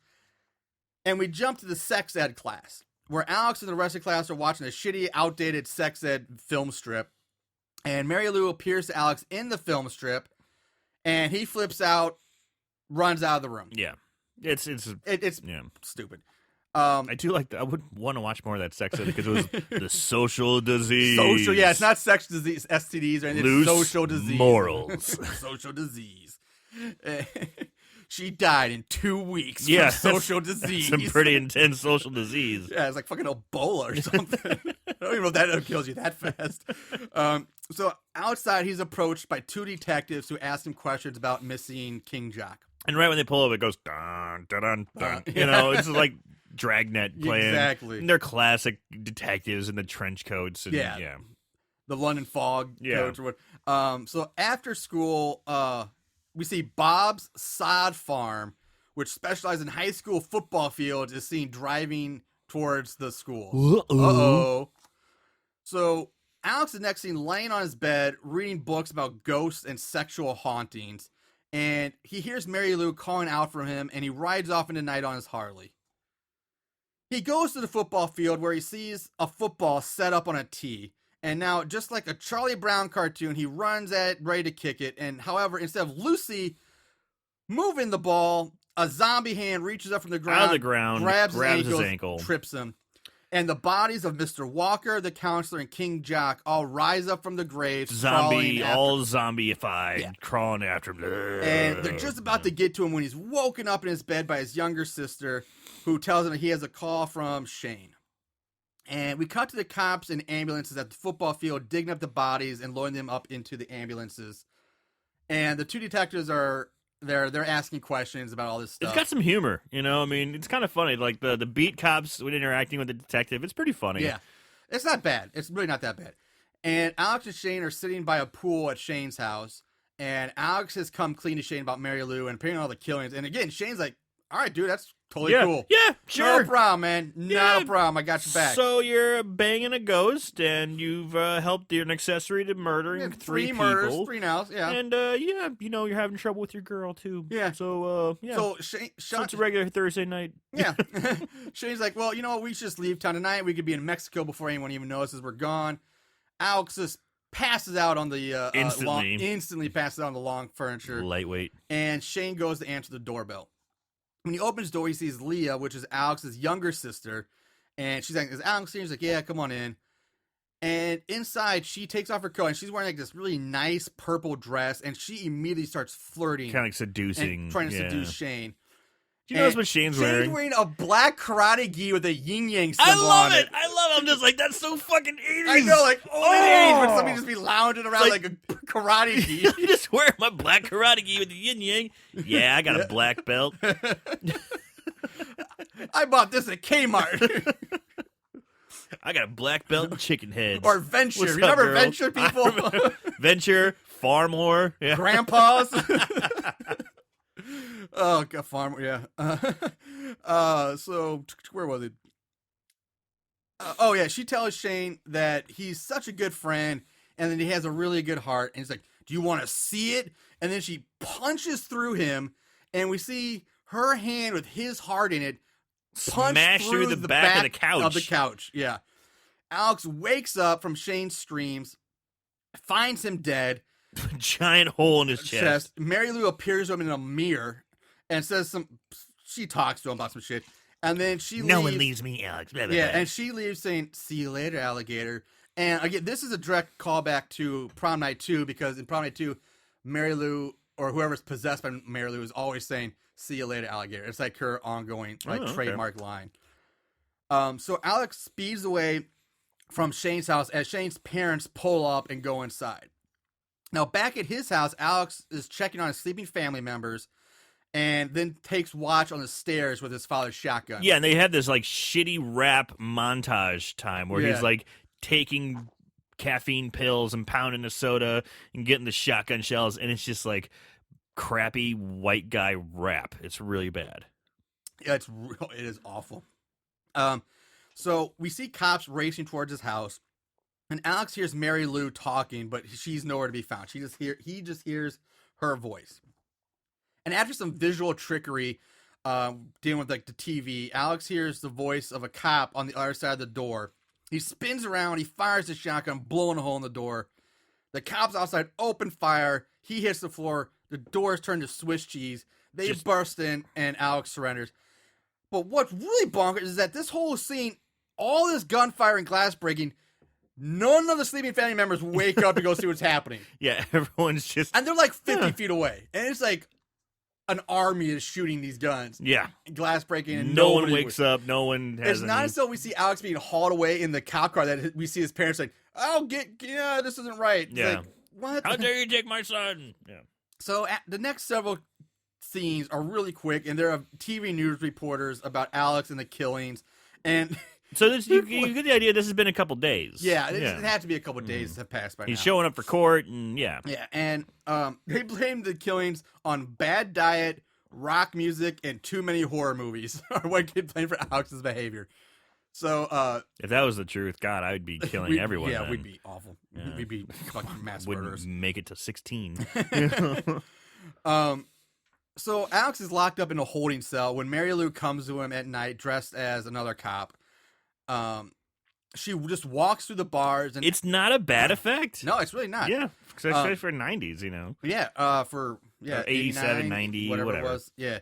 And we jump to the sex ed class, where Alex and the rest of the class are watching a shitty, outdated sex ed film strip. And Mary Lou appears to Alex in the film strip, and he flips out, runs out of the room. Yeah. It's It's stupid. I do like that. I would want to watch more of that sex ed because it was the social disease. Social, yeah, it's not sex disease, STDs, or anything. Loose It's social disease. morals. Social disease. She died in 2 weeks Yeah, from social disease. Some pretty intense social disease. Yeah, it's like fucking Ebola or something. I don't even know if that kills you that fast. So outside, he's approached by 2 detectives who ask him questions about missing King Jock. And right when they pull up, it goes dun dun dun dun. You know, it's like Dragnet playing. Exactly. And they're classic detectives in the trench coats. And, Yeah. The London Fog coach or what. So after school, we see Bob's Sod Farm, which specializes in high school football fields, is seen driving towards the school. Uh-oh. So Alex is next seen laying on his bed, reading books about ghosts and sexual hauntings. And he hears Mary Lou calling out for him, and he rides off into the night on his Harley. He goes to the football field where he sees a football set up on a tee. And now, just like a Charlie Brown cartoon, he runs at it, ready to kick it. And however, instead of Lucy moving the ball, a zombie hand reaches up from the ground, Out of the ground, grabs his his ankles, ankle. trips him. And the bodies of Mr. Walker, the counselor, and King Jock all rise up from the graves. Zombie, crawling after all him. zombified, crawling after him. And they're just about to get to him when he's woken up in his bed by his younger sister, who tells him that he has a call from Shane. And we cut to the cops and ambulances at the football field, digging up the bodies and loading them up into the ambulances. And the 2 detectives are there. They're asking questions about all this stuff. It's got some humor, you know. I mean, it's kind of funny. Like the beat cops when interacting with the detective, it's pretty funny. Yeah. It's not bad. It's really not that bad. And Alex and Shane are sitting by a pool at Shane's house. And Alex has come clean to Shane about Mary Lou and apparently all the killings. And again, Shane's like, all right, dude, that's totally cool. Yeah, sure. No problem, man. Not a problem. I got your back. So you're banging a ghost, and you've helped an accessory to murdering Yeah, 3 people. murders, 3 nows, yeah. And you know, you're having trouble with your girl too. Yeah. So So Shane, so it's a regular Thursday night. yeah. Shane's like, well, you know what? We should just leave town tonight. We could be in Mexico before anyone even notices we're gone. Alex just passes out on the instantly passes out on the long furniture. Lightweight. And Shane goes to answer the doorbell. When he opens the door, he sees Leah, which is Alex's younger sister. And she's like, is Alex here? He's like, yeah, come on in. And inside, she takes off her coat, and she's wearing like this really nice purple dress, and she immediately starts flirting. Kind of like seducing. And trying to seduce Shane. Do you notice what Shane's wearing? Shane's wearing a black karate gi with a yin yang I symbol love on it. I love it. I'm just like, that's so fucking 80s. I know, like, only the 80s, but Oh! somebody just be lounging around like a karate gi. You just wear my black karate gi with the yin yang. Yeah, I got a black belt. I bought this at Kmart. I got a black belt and chicken heads. Or Venture. What's up, Remember girl? Venture, people? Venture, Farmore. Yeah. Grandpas. Oh, God, farm, yeah. So, where was it? Oh, yeah, she tells Shane that he's such a good friend and that he has a really good heart. And he's like, do you want to see it? And then she punches through him, and we see her hand with his heart in it punch Smash through the back of the couch. Of the couch, yeah. Alex wakes up from Shane's screams, finds him dead. Giant hole in his chest. Mary Lou appears to him in a mirror and says she talks to him about some shit. And then she leaves. No one leaves me, Alex. Blah, blah, Yeah, blah. and she leaves saying, see you later, alligator. And again, this is a direct callback to Prom Night 2, because in Prom Night 2, Mary Lou or whoever's possessed by Mary Lou is always saying, "See you later, alligator." It's like her ongoing trademark line. So Alex speeds away from Shane's house as Shane's parents pull up and go inside. Now, back at his house, Alex is checking on his sleeping family members and then takes watch on the stairs with his father's shotgun. Yeah, and they had this like shitty rap montage time where he's like taking caffeine pills and pounding the soda and getting the shotgun shells, and it's just like crappy white guy rap. It's really bad. Yeah, it is awful. So we see cops racing towards his house, and Alex hears Mary Lou talking, but she's nowhere to be found. He just hears her voice. And after some visual trickery, dealing with like the TV, Alex hears the voice of a cop on the other side of the door. He spins around, he fires his shotgun, blowing a hole in the door. The cops outside open fire. He hits the floor. The doors turn to Swiss cheese. They burst in, and Alex surrenders. But what's really bonkers is that this whole scene, all this gunfire and glass breaking, none of the sleeping family members wake up to go see what's happening. Yeah, everyone's just... And they're like 50 feet away. And it's like an army is shooting these guns. Yeah. Glass breaking. And no one wakes up. No one has It's not until we see Alex being hauled away in the cop car that we see his parents like, "Oh, this isn't right." It's Yeah. like, what? How dare you take my son? Yeah. So the next several scenes are really quick, and there are TV news reporters about Alex and the killings. And so you get the idea this has been a couple days. Yeah, it had to be a couple days have passed by now. He's showing up for court, and yeah. Yeah, and they blame the killings on bad diet, rock music, and too many horror movies are what get blamed for Alex's behavior. So if that was the truth, God, I would be killing everyone. Yeah, then. we'd be awful. Yeah. We'd be fucking mass murderers. Wouldn't make it to 16. So Alex is locked up in a holding cell when Mary Lou comes to him at night dressed as another cop. She just walks through the bars, and it's not a bad effect. No, it's really not. Yeah, especially for 90s, you know. Yeah, for 87, 90, whatever it was. Yeah.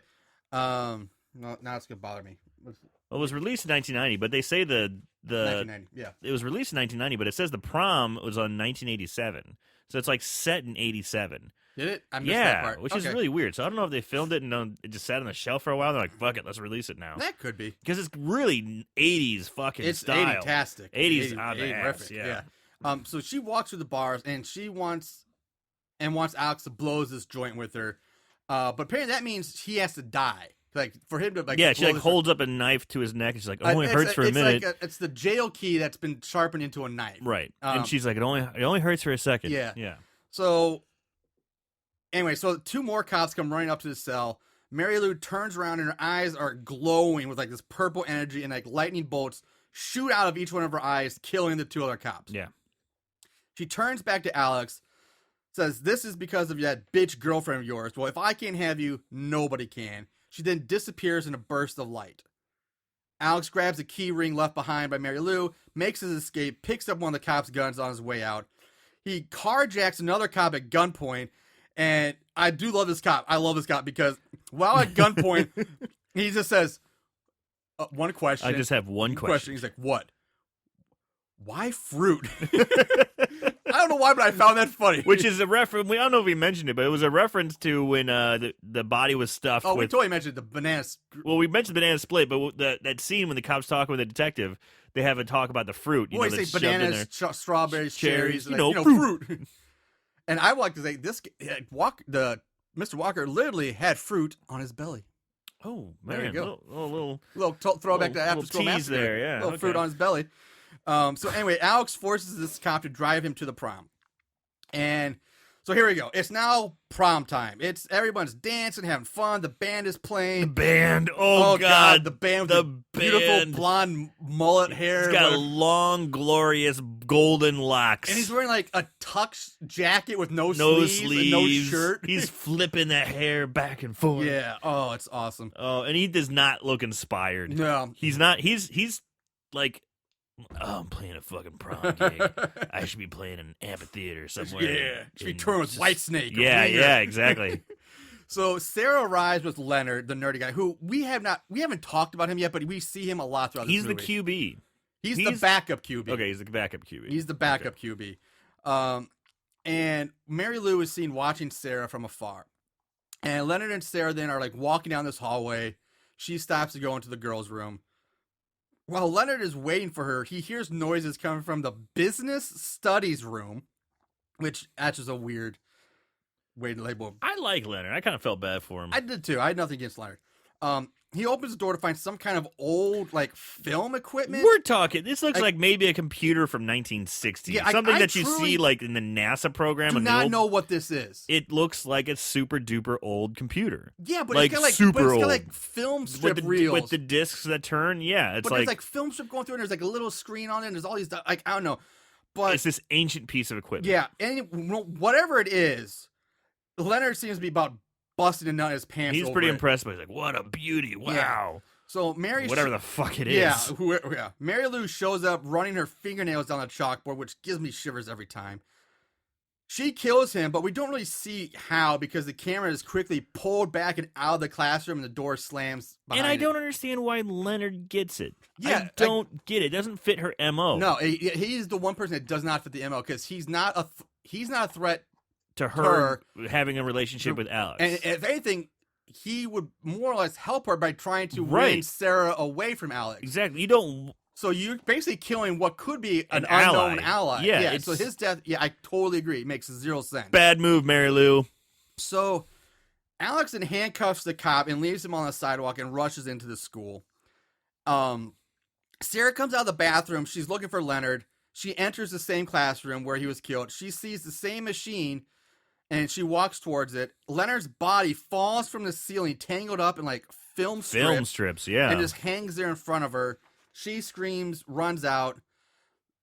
No, now it's gonna bother me. Well, it was released in 1990, but they say the 1990. Yeah, it was released in 1990, but it says the prom was on 1987, so it's like set in 87. Did it? I missed that part. Which is really weird. So I don't know if they filmed it and it just sat on the shelf for a while. They're like, "Fuck it, let's release it now." That could be because it's really 80s fucking style. It's 80-tastic. 80s on the ass. Yeah. So she walks through the bars and she wants Alex to blow this joint with her, but apparently that means he has to die. Like for him to like. Yeah, she like holds up a knife to his neck and she's like, "Oh, it hurts for a minute." It's the jail key that's been sharpened into a knife. Right, and she's like, "It only hurts for a second." Yeah, yeah. So. Anyway, so two more cops come running up to the cell. Mary Lou turns around and her eyes are glowing with like this purple energy, and like lightning bolts shoot out of each one of her eyes, killing the two other cops. Yeah. She turns back to Alex, says, "This is because of that bitch girlfriend of yours. Well, if I can't have you, nobody can." She then disappears in a burst of light. Alex grabs a key ring left behind by Mary Lou, makes his escape, picks up one of the cops' guns on his way out. He carjacks another cop at gunpoint. And I do love this cop. I love this cop because while at gunpoint, he just says, one question. I just have one question. He's like, "What? Why fruit?" I don't know why, but I found that funny. Which is a reference. I don't know if we mentioned it, but it was a reference to when the body was stuffed. We totally mentioned the banana. Well, we mentioned the banana split, but that scene when the cops talk with the detective, they have a talk about the fruit. You say bananas, strawberries, cherries, fruit. And I would like to say Mr. Walker literally had fruit on his belly. Oh man, there you go. Little throwback to After School Massacre. There, yeah. Little fruit on his belly. So anyway, Alex forces this cop to drive him to the prom, and so here we go. It's now prom time. It's everyone's dancing, having fun. The band is playing. The band. Oh God. The band with the beautiful blonde mullet hair. He's got long, glorious golden locks. And he's wearing like a tux jacket with no sleeves. And no shirt. He's flipping that hair back and forth. Yeah. Oh, it's awesome. Oh, and he does not look inspired. No. He's not. He's like, "Oh, I'm playing a fucking prom gig. I should be playing an amphitheater somewhere." Yeah. Should be touring with Whitesnake. Yeah, exactly. So Sarah arrives with Leonard, the nerdy guy, who we haven't talked about him yet, but we see him a lot throughout this movie. He's the QB. He's the backup QB. Okay, he's the backup QB. He's the backup QB. And Mary Lou is seen watching Sarah from afar. And Leonard and Sarah then are like walking down this hallway. She stops to go into the girls' room. While Leonard is waiting for her, he hears noises coming from the business studies room, which that's just a weird way to label. I like Leonard. I kind of felt bad for him. I did too. I had nothing against Leonard. He opens the door to find some kind of old like film equipment. We're talking. This looks like maybe a computer from 1960. Yeah, something I that you truly see like in the NASA program. do and not know what this is. It looks like a super duper old computer. Yeah, but like it's got super it's got old. like film strip with the, reels with the discs that turn. Yeah, it's but like, there's like film strip going through, and there's like a little screen on it. And there's all these like I don't know, but it's this ancient piece of equipment. yeah, and whatever it is, Leonard seems to be about busting a nut in his pants. He's over pretty it. impressed by it. He's like, what a beauty. Wow. So Mary, Whatever the fuck it is. yeah. Mary Lou shows up running her fingernails down the chalkboard, which gives me shivers every time. She kills him, but we don't really see how because the camera is quickly pulled back and out of the classroom and the door slams behind And I it. don't understand why Leonard gets it. Yeah, I don't get it. It doesn't fit her MO. No, he's the one person that does not fit the MO because he's not a threat To her having a relationship with Alex. and if anything, he would more or less help her by trying to win Right. Sarah away from Alex. Exactly. You don't. So you're basically killing what could be an ally. unknown ally. Yeah, Yeah. it's- So his death, yeah, I totally agree. It makes 0 sense. Bad move, Mary Lou. So Alex then handcuffs the cop and leaves him on the sidewalk and rushes into the school. Sarah comes out of the bathroom. She's looking for Leonard. She enters the same classroom where he was killed. She sees the same machine and she walks towards it. Leonard's body falls from the ceiling, tangled up in like film Strips, yeah. and just hangs there in front of her. She screams, runs out.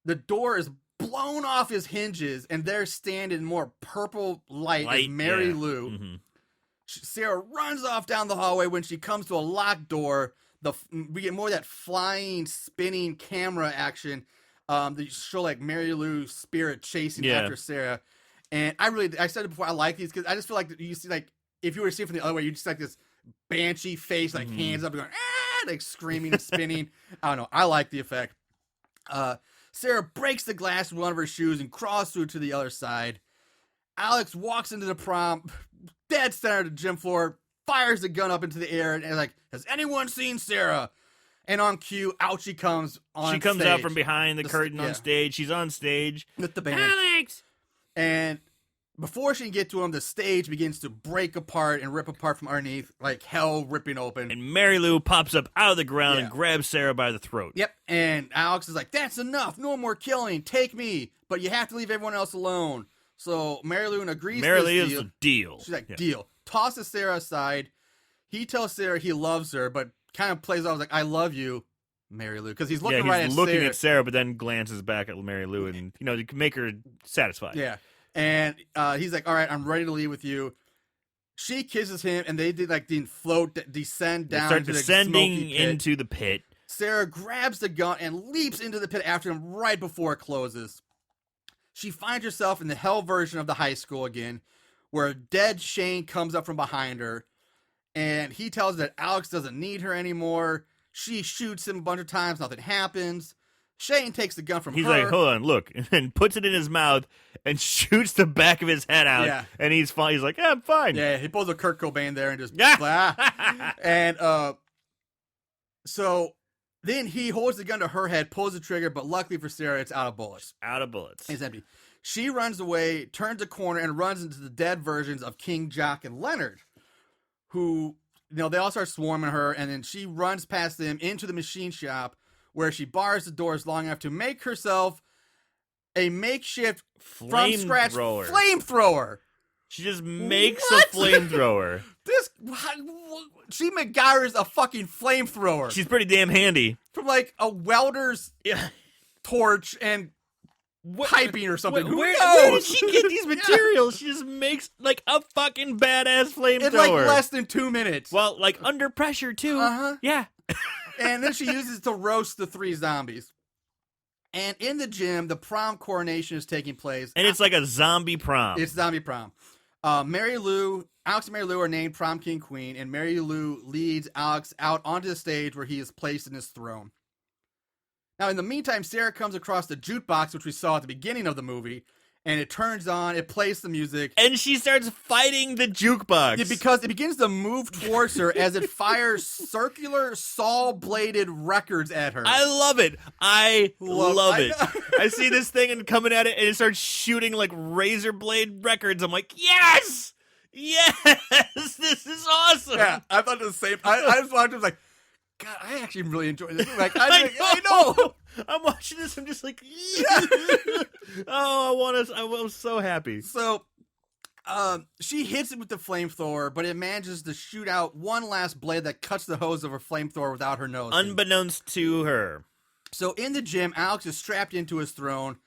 The door is blown off his hinges, and there standing in more purple light is Mary yeah. Lou. Mhm. Sarah runs off down the hallway. When she comes to a locked door, we get more of that flying, spinning camera action. They show like Mary Lou's spirit chasing Yeah. after Sarah. And I said it before, I like these because I just feel like you see, like, if you were to see it from the other way, you just like this banshee face, like hands up, and going, ah, like screaming and spinning. I don't know. I like the effect. Sarah breaks the glass with one of her shoes and crawls through to the other side. Alex walks into the prom, dead center of the gym floor, fires the gun up into the air, and is like, has anyone seen Sarah? And on cue, out she comes on She comes stage. out from behind the curtain yeah. on stage. She's on stage. With the band. Alex! And before she can get to him, the stage begins to break apart and rip apart from underneath, like hell ripping open. And Mary Lou pops up out of the ground Yeah. and grabs Sarah by the throat. Yep. And Alex is like, that's enough. No more killing. Take me. But you have to leave everyone else alone. So Mary Lou agrees Mary to Lou this is deal. the deal. She's like, Yeah. deal. Tosses Sarah aside. He tells Sarah he loves her, but kind of plays off like, I love you, Mary Lou. Because he's looking right he's at looking Sarah. at Sarah, but then glances back at Mary Lou and, to make her satisfied. Yeah. And he's like, all right, I'm ready to leave with you. She kisses him, and they descend They down start to the descending smoky pit. into the pit. Sarah grabs the gun and leaps into the pit after him right before it closes. She finds herself in the hell version of the high school again, where dead Shane comes up from behind her, and he tells her that Alex doesn't need her anymore. She shoots him a bunch of times, nothing happens. Shane takes the gun from He's her. like, hold on, look, and puts it in his mouth and shoots the back of his head out. Yeah. And he's fine. He's like, yeah, I'm fine. Yeah, he pulls a Kurt Cobain there and just Yeah. blah. And so then he holds the gun to her head, pulls the trigger, but luckily for Sarah, it's out of bullets. Out of bullets. It's empty. She runs away, turns a corner, and runs into the dead versions of King, Jock, and Leonard, who, they all start swarming her, and then she runs past them into the machine shop, where she bars the doors long enough to make herself a makeshift, from scratch Flamethrower. flamethrower. She just makes What? a flamethrower. She MacGyver's a fucking flamethrower She's pretty damn handy. from like a welder's Yeah. torch and piping or something. Who Where knows? did she get these materials? She just makes like a fucking badass flamethrower. In like less than 2 minutes. Well, like under pressure too. Uh-huh. Yeah. And then she uses it to roast the 3 zombies. And in the gym, the prom coronation is taking place. And it's like a zombie prom. It's zombie prom. Alex and Mary Lou are named prom king queen, and Mary Lou leads Alex out onto the stage where he is placed in his throne. Now, in the meantime, Sarah comes across the jukebox, which we saw at the beginning of the movie, and it turns on. It plays the music. And she starts fighting the jukebox. Yeah, because it begins to move towards her as it fires circular saw-bladed records at her. I love it. I love it. I see this thing and coming at it, and it starts shooting like razor blade records. I'm like, yes! Yes! This is awesome! Yeah, I thought the same. I just watched it, was like, God, I actually really enjoyed this. Like, I know. I'm watching this. I'm just like, oh, I was so happy. So, she hits it with the flamethrower, but it manages to shoot out one last blade that cuts the hose of her flamethrower without her nose. Unbeknownst to her. So in the gym, Alex is strapped into his throne,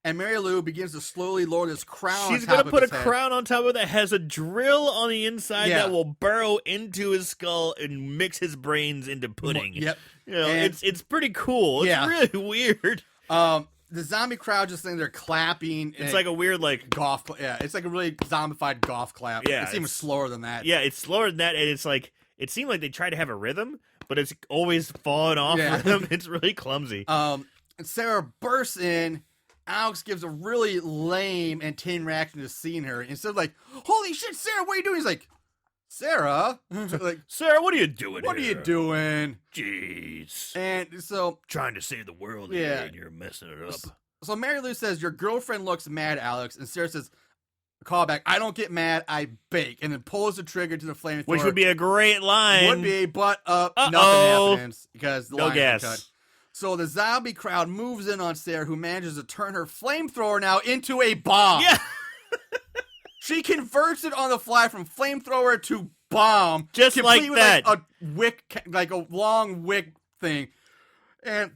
and Mary Lou begins to slowly lower this crown. She's going to put a crown on top of it that has a drill on the inside that will burrow into his skull and mix his brains into pudding. Yep. You know, it's pretty cool. It's really weird. The zombie crowd just sitting there clapping. It's like a weird golf. Yeah, it's like a really zombified golf clap. Yeah, it's even slower than that. Yeah, it's slower than that, and it's like it seemed like they tried to have a rhythm, but it's always falling off rhythm. It's really clumsy. And Sarah bursts in. Alex gives a really lame and tame reaction to seeing her. Instead of like, "Holy shit, Sarah, what are you doing?" He's like, "Sarah, like, Sarah, what are you doing? What are you doing?" Jeez. And so trying to save the world, and you're messing it up. So Mary Lou says, "Your girlfriend looks mad, Alex," and Sarah says, "Call back. I don't get mad. I bake," and then pulls the trigger to the flamethrower, which would be a great line. Would be, but nothing happens because the no line gas. cut. So the zombie crowd moves in on Sarah, who manages to turn her flamethrower now into a bomb. Yeah. She converts it on the fly from flamethrower to bomb. Just like complete with that. Like a wick, like a long wick thing. And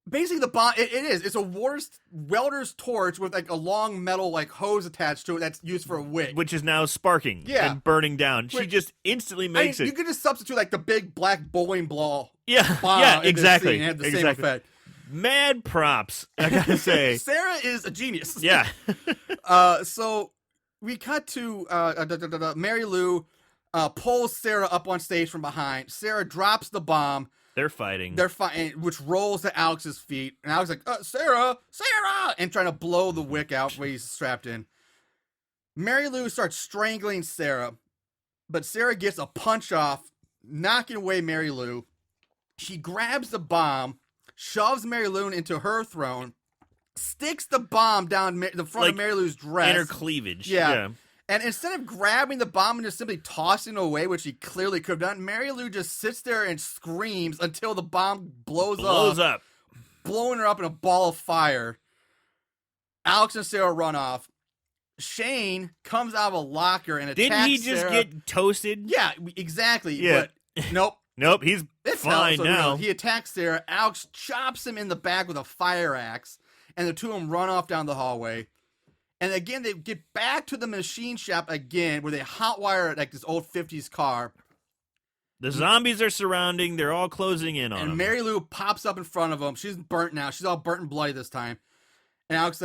basically the bomb, it is. It's a welder's torch with like a long metal like hose attached to it that's used for a wick. Which is now sparking and burning down. She just instantly makes it. You could just substitute like the big black bowling ball. Yeah, exactly. And have the same effect. Mad props, I gotta say. Sarah is a genius. Yeah. So we cut to Mary Lou pulls Sarah up on stage from behind. Sarah drops the bomb. They're fighting, which rolls to Alex's feet. And Alex is like, Sarah! And trying to blow the wick out where he's strapped in. Mary Lou starts strangling Sarah, but Sarah gets a punch off, knocking away Mary Lou. She grabs the bomb, shoves Mary Lou into her throne, sticks the bomb down the front of Mary Lou's dress. In her cleavage. Yeah. And instead of grabbing the bomb and just simply tossing it away, which she clearly could have done, Mary Lou just sits there and screams until the bomb blows up, blowing her up in a ball of fire. Alex and Sarah run off. Shane comes out of a locker and attacks Didn't he just Sarah. get toasted? Yeah, exactly. Yeah. But nope. Nope, he's fine now. He attacks Sarah. Alex chops him in the back with a fire axe, and the two of them run off down the hallway. And again, they get back to the machine shop again, where they hotwire like this old 50s car. The zombies are surrounding. They're all closing in on And them. Mary Lou pops up in front of them. She's burnt now. She's all burnt and bloody this time. And Alex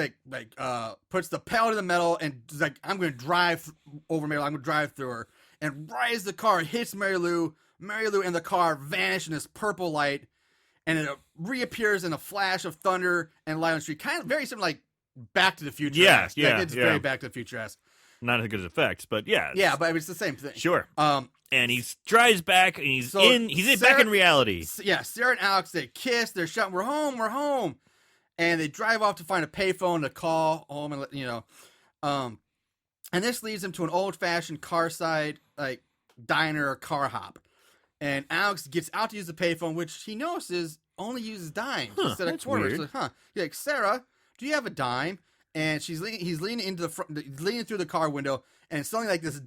puts the pedal to the metal and is like, I'm going to drive over Mary Lou. I'm going to drive through her. And right as the car hits Mary Lou and the car vanish in this purple light. And it reappears in a flash of thunder and light on the street. Kind of very similar, like Back to the Future. Yeah. It's very Back to the Future-esque. Not as good as effects, but yeah. Yeah, but it's the same thing. Sure. And he drives back, and he's back in reality. Yeah, Sarah and Alex, they kiss, they're shouting, we're home. And they drive off to find a payphone to call home and, and this leads them to an old-fashioned car-side, like, diner or car hop. And Alex gets out to use the payphone, which he notices only uses dimes instead of quarters. Weird. So, He's like, Sarah, do you have a dime? And he's leaning into the front, leaning through the car window, and suddenly like this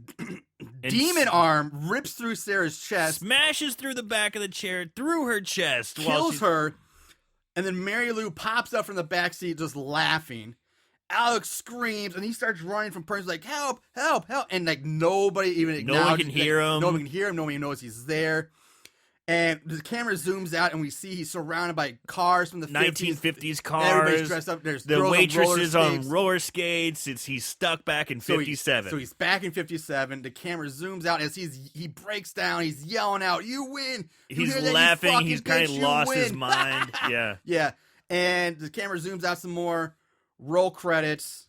demon arm rips through Sarah's chest, smashes through the back of the chair, through her chest, kills her, and then Mary Lou pops up from the backseat just laughing. Alex screams, and he starts running from person like, help, and like nobody even acknowledges. No one can hear him. No one can hear him. Nobody knows he's there. And the camera zooms out, and we see he's surrounded by cars from the 1950s cars. Everybody's dressed up. There's the girls waitresses on roller skates. He's stuck back in 57. So he's back in 57. The camera zooms out as he breaks down. He's yelling out, "You win!" He's laughing. He's kind of lost his mind. Yeah. Yeah. And the camera zooms out some more. roll credits.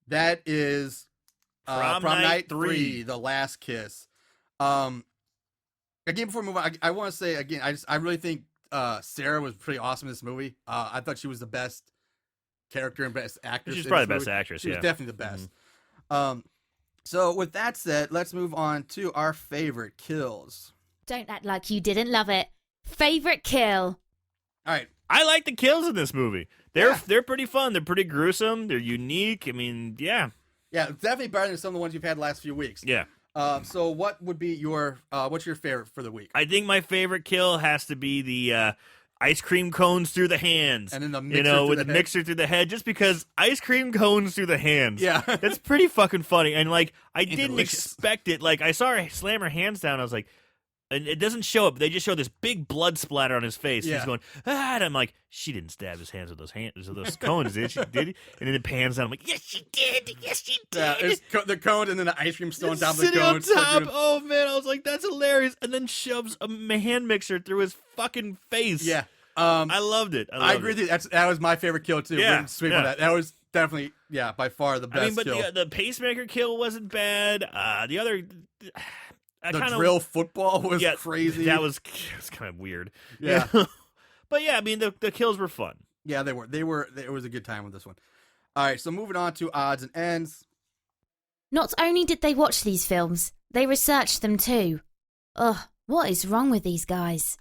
That is Prom Prom Night Night 3. 3, The Last Kiss. Again, before we move on, I want to say again, I really think Sarah was pretty awesome in this movie. I thought she was the best character and best actress. She's in probably this the best movie. actress. She was Yeah. definitely the best. So with that said, let's move on to our favorite kills. Don't act like you didn't love it. Favorite kill. All right. I like the kills in this movie. They're Yeah. they're pretty fun. They're pretty gruesome. They're unique. I mean, yeah. Yeah, definitely better than some of the ones you've had the last few weeks. Yeah. So what would be your what's your favorite for the week? I think my favorite kill has to be the ice cream cones through the hands. And then the mixer with through the the head. mixer through the head, just because ice cream cones through the hands. Yeah. That's pretty fucking funny. And like, I didn't delicious. expect it. Like, I saw her slam her hands down. I was like, and it doesn't show up. They just show this big blood splatter on his face. Yeah. He's going, and I'm like, she didn't stab his hands with those cones, did she? Did he? And then it pans down. I'm like, yes, she did. Yes, she Yeah, did. it's the cone and then the ice cream still on top of the Sitting cone. on top. Oh man, I was like, that's hilarious. And then shoves a hand mixer through his fucking face. Yeah. I loved it. I agree with you. That was my favorite kill too. Yeah, We didn't sweep on yeah. that. That was definitely by far the best I mean, but kill. the pacemaker kill wasn't bad. The other, The drill football was yeah, crazy. That was kind of weird. Yeah. But yeah, I mean, the kills were fun. Yeah, they were. It was a good time with this one. All right, so moving on to odds and ends. Not only did they watch these films, they researched them too. Ugh, what is wrong with these guys?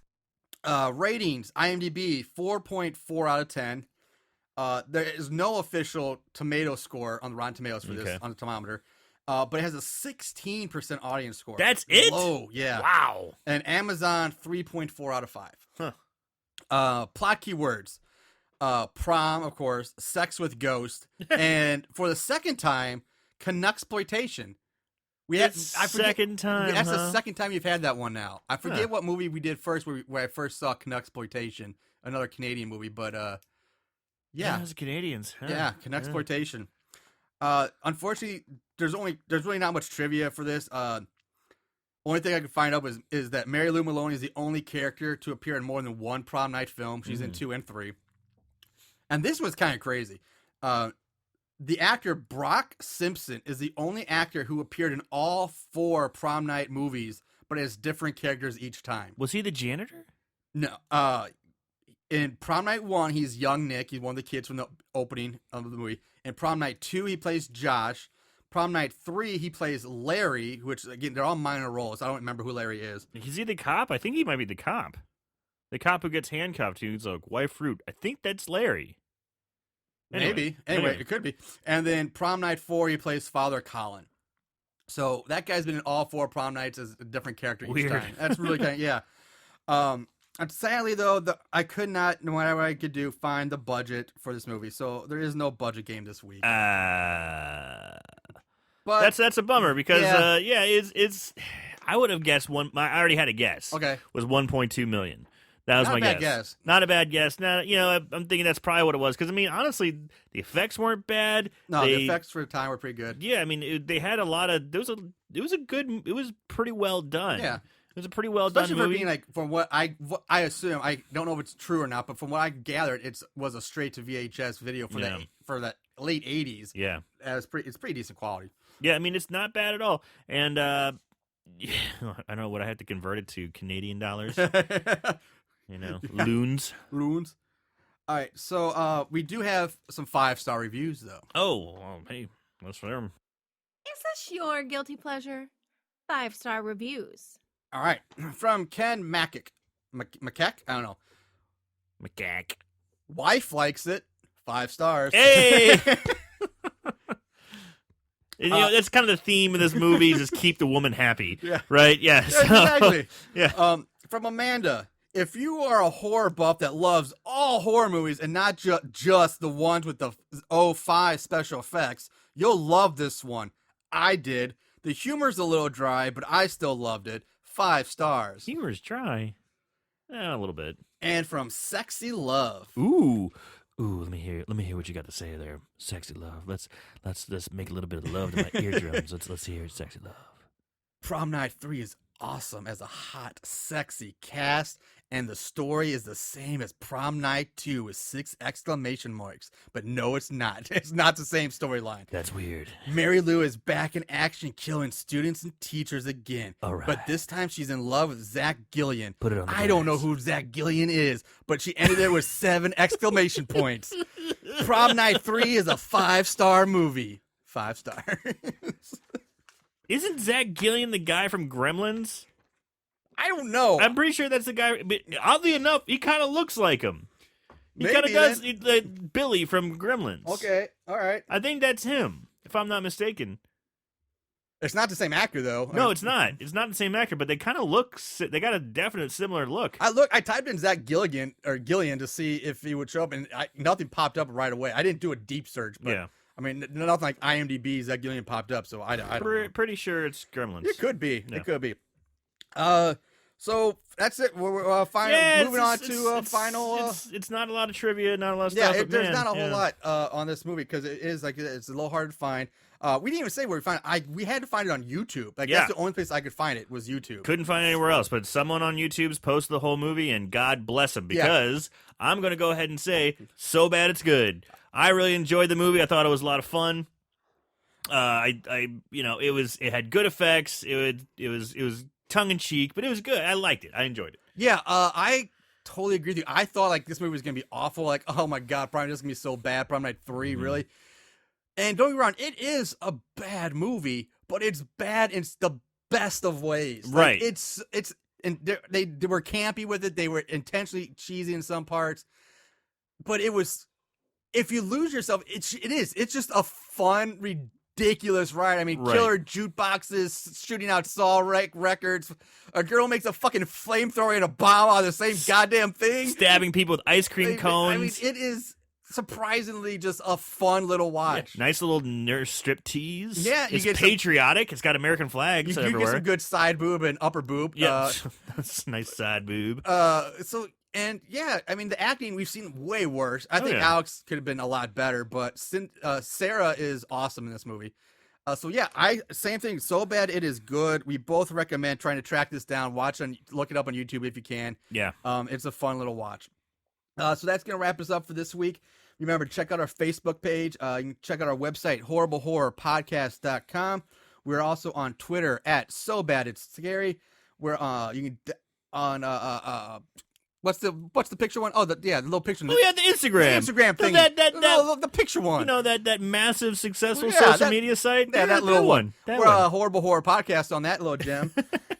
Ratings: IMDb 4.4 out of 10. There is no official tomato score on the Rotten Tomatoes for this Okay. on the thermometer, but it has a 16% audience score. That's it? Low, yeah. Wow. And Amazon 3.4 out of 5. Huh. Plot keywords: prom, of course, sex with ghost, and for the second time, Canucksploitation. That's the second time. That's huh? the second time you've had that one now. I forget Huh. what movie we did first, where I first saw Canucksploitation, another Canadian movie, but yeah, those Canadians. Huh? yeah, Canucksploitation. Unfortunately, there's really not much trivia for this. Only thing I could find out is that Mary Lou Maloney is the only character to appear in more than one prom night film. She's in 2 and 3, and this was kind of crazy. The actor Brock Simpson is the only actor who appeared in all 4 prom night movies, but as different characters each time. Was he the janitor? No, in Prom Night 1, he's young Nick. He's one of the kids from the opening of the movie. In Prom Night 2, he plays Josh. Prom Night 3, he plays Larry, which, again, they're all minor roles. I don't remember who Larry is. Is he the cop? I think he might be the cop. The cop who gets handcuffed. He's like, why fruit? I think that's Larry. Maybe. Anyway, it could be. And then Prom Night 4, he plays Father Colin. So that guy's been in all 4 prom nights as a different character each Weird. time. That's really kind of, yeah. And sadly, though, I could not, no matter what I could do, find the budget for this movie. So there is no budget game this week. But But that's a bummer because Yeah. it's I would have guessed I already had a guess. Okay. Was 1.2 million. That was Not my a bad guess. guess. Not a bad guess. Now, I'm thinking that's probably what it was because I mean, honestly, the effects weren't bad. no, the effects for the time were pretty good. Yeah, I mean, they had a lot of. It was pretty well done. Yeah. It was a pretty well Especially done for movie. being like, from what I assume, I don't know if it's true or not, but from what I gathered, it was a straight to VHS video for Yeah. the late 80s. Yeah. It's pretty decent quality. Yeah, I mean, it's not bad at all. And yeah, I don't know what I have to convert it to Canadian dollars. Loons. Runes. All right, so we do have some 5-star reviews though. Oh, well, hey, that's for them. Is this your guilty pleasure? 5-star reviews. All right, from Ken Mackek. Mackek? I don't know. Macaque. Wife likes it. 5 stars. Hey! And, that's kind of the theme of this movie is just keep the woman happy. Yeah. Right? Yeah. Yeah, exactly. Yeah. From Amanda. If you are a horror buff that loves all horror movies and not just the ones with the 05 special effects, you'll love this one. I did. The humor's a little dry, but I still loved it. 5 stars. Humor's dry. A little bit. And from Sexy Love. Ooh, let me hear what you got to say there. Sexy love. Let's make a little bit of love to my eardrums. Let's hear it, sexy love. Prom Night 3 is awesome as a hot, sexy cast, and the story is the same as Prom Night 2 with 6 exclamation marks. But no, it's not. It's not the same storyline. That's weird. Mary Lou is back in action, killing students and teachers again. All right. But this time she's in love with Zach Gillian. Put it on the I don't know glass. who Zach Gillian is, but she ended it with 7 exclamation points. Prom Night 3 is a 5-star movie. 5 stars. Isn't Zach Gillian the guy from Gremlins? I don't know. I'm pretty sure that's the guy. But oddly enough, he kind of looks like him. He Maybe kind of does. then. Billy from Gremlins. Okay, all right. I think that's him, if I'm not mistaken. It's not the same actor though. No, it's not. It's not the same actor, but they kind of look. They got a definite similar look. I typed in Zach Gillian to see if he would show up, and nothing popped up right away. I didn't do a deep search, but Yeah. I mean, nothing like IMDb. Zach Gillian popped up, so I don't know. Pretty sure it's Gremlins. It could be. Yeah. It could be. So that's it. We're moving on to final. It's not a lot of trivia, not a lot of Yeah, stuff. but there's man, not a whole yeah. lot on this movie because it is like it's a little hard to find. We didn't even say where we found it. We had to find it on YouTube. Like Yeah. that's the only place I could find it was YouTube. Couldn't find it anywhere else, but someone on YouTube's posted the whole movie, and God bless him, because I'm going to go ahead and say, so bad it's good. I really enjoyed the movie. I thought it was a lot of fun. It had good effects. It was tongue in cheek, but it was good. I liked it. I enjoyed it. Yeah, I totally agree with you. I thought like this movie was gonna be awful. Like, oh my god, Prime is gonna be so bad. Prom Night 3, really. And don't get me wrong, it is a bad movie, but it's bad in the best of ways. Like, Right. It's and they were campy with it. They were intentionally cheesy in some parts, but it was. If you lose yourself, it's just a fun, ridiculous ride. I mean, Right. killer jukeboxes, shooting out Saw records. A girl makes a fucking flamethrower and a bomb out of the same goddamn thing. Stabbing people with ice cream cones. I mean, it is surprisingly just a fun little watch. Nice little nurse strip tease. Yeah, you it's get some- patriotic. It's got American flags You get everywhere. some good side boob and upper boob. Yeah, that's a nice side boob. I mean, the acting we've seen way worse. I think yeah. Alex could have been a lot better, but Sarah is awesome in this movie. Same thing. So bad it is good. We both recommend trying to track this down. Look it up on YouTube if you can. Yeah. It's a fun little watch. So that's gonna wrap us up for this week. Remember, check out our Facebook page. You can check out our website, horriblehorrorpodcast.com. We're also on Twitter at So Bad It's Scary. We're on what's the picture one? Oh, the little picture. Oh, yeah, the Instagram. The Instagram thing. The picture one. You know, that massive, successful Yeah, social that- media site? Yeah, that little one. That We're one. a Horrible Horror Podcast on that little gem.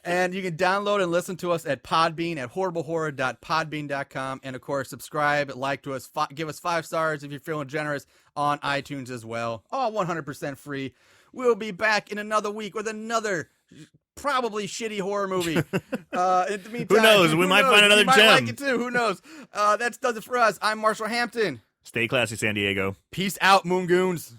And you can download and listen to us at Podbean at horriblehorror.podbean.com. And, of course, subscribe, like to us, give us 5 stars if you're feeling generous on iTunes as well. All 100% free. We'll be back in another week with another probably shitty horror movie. In the meantime, Who knows? We might find another we might gem. like it too. Who knows? That does it for us. I'm Marshall Hampton. Stay classy, San Diego. Peace out, Moon Goons.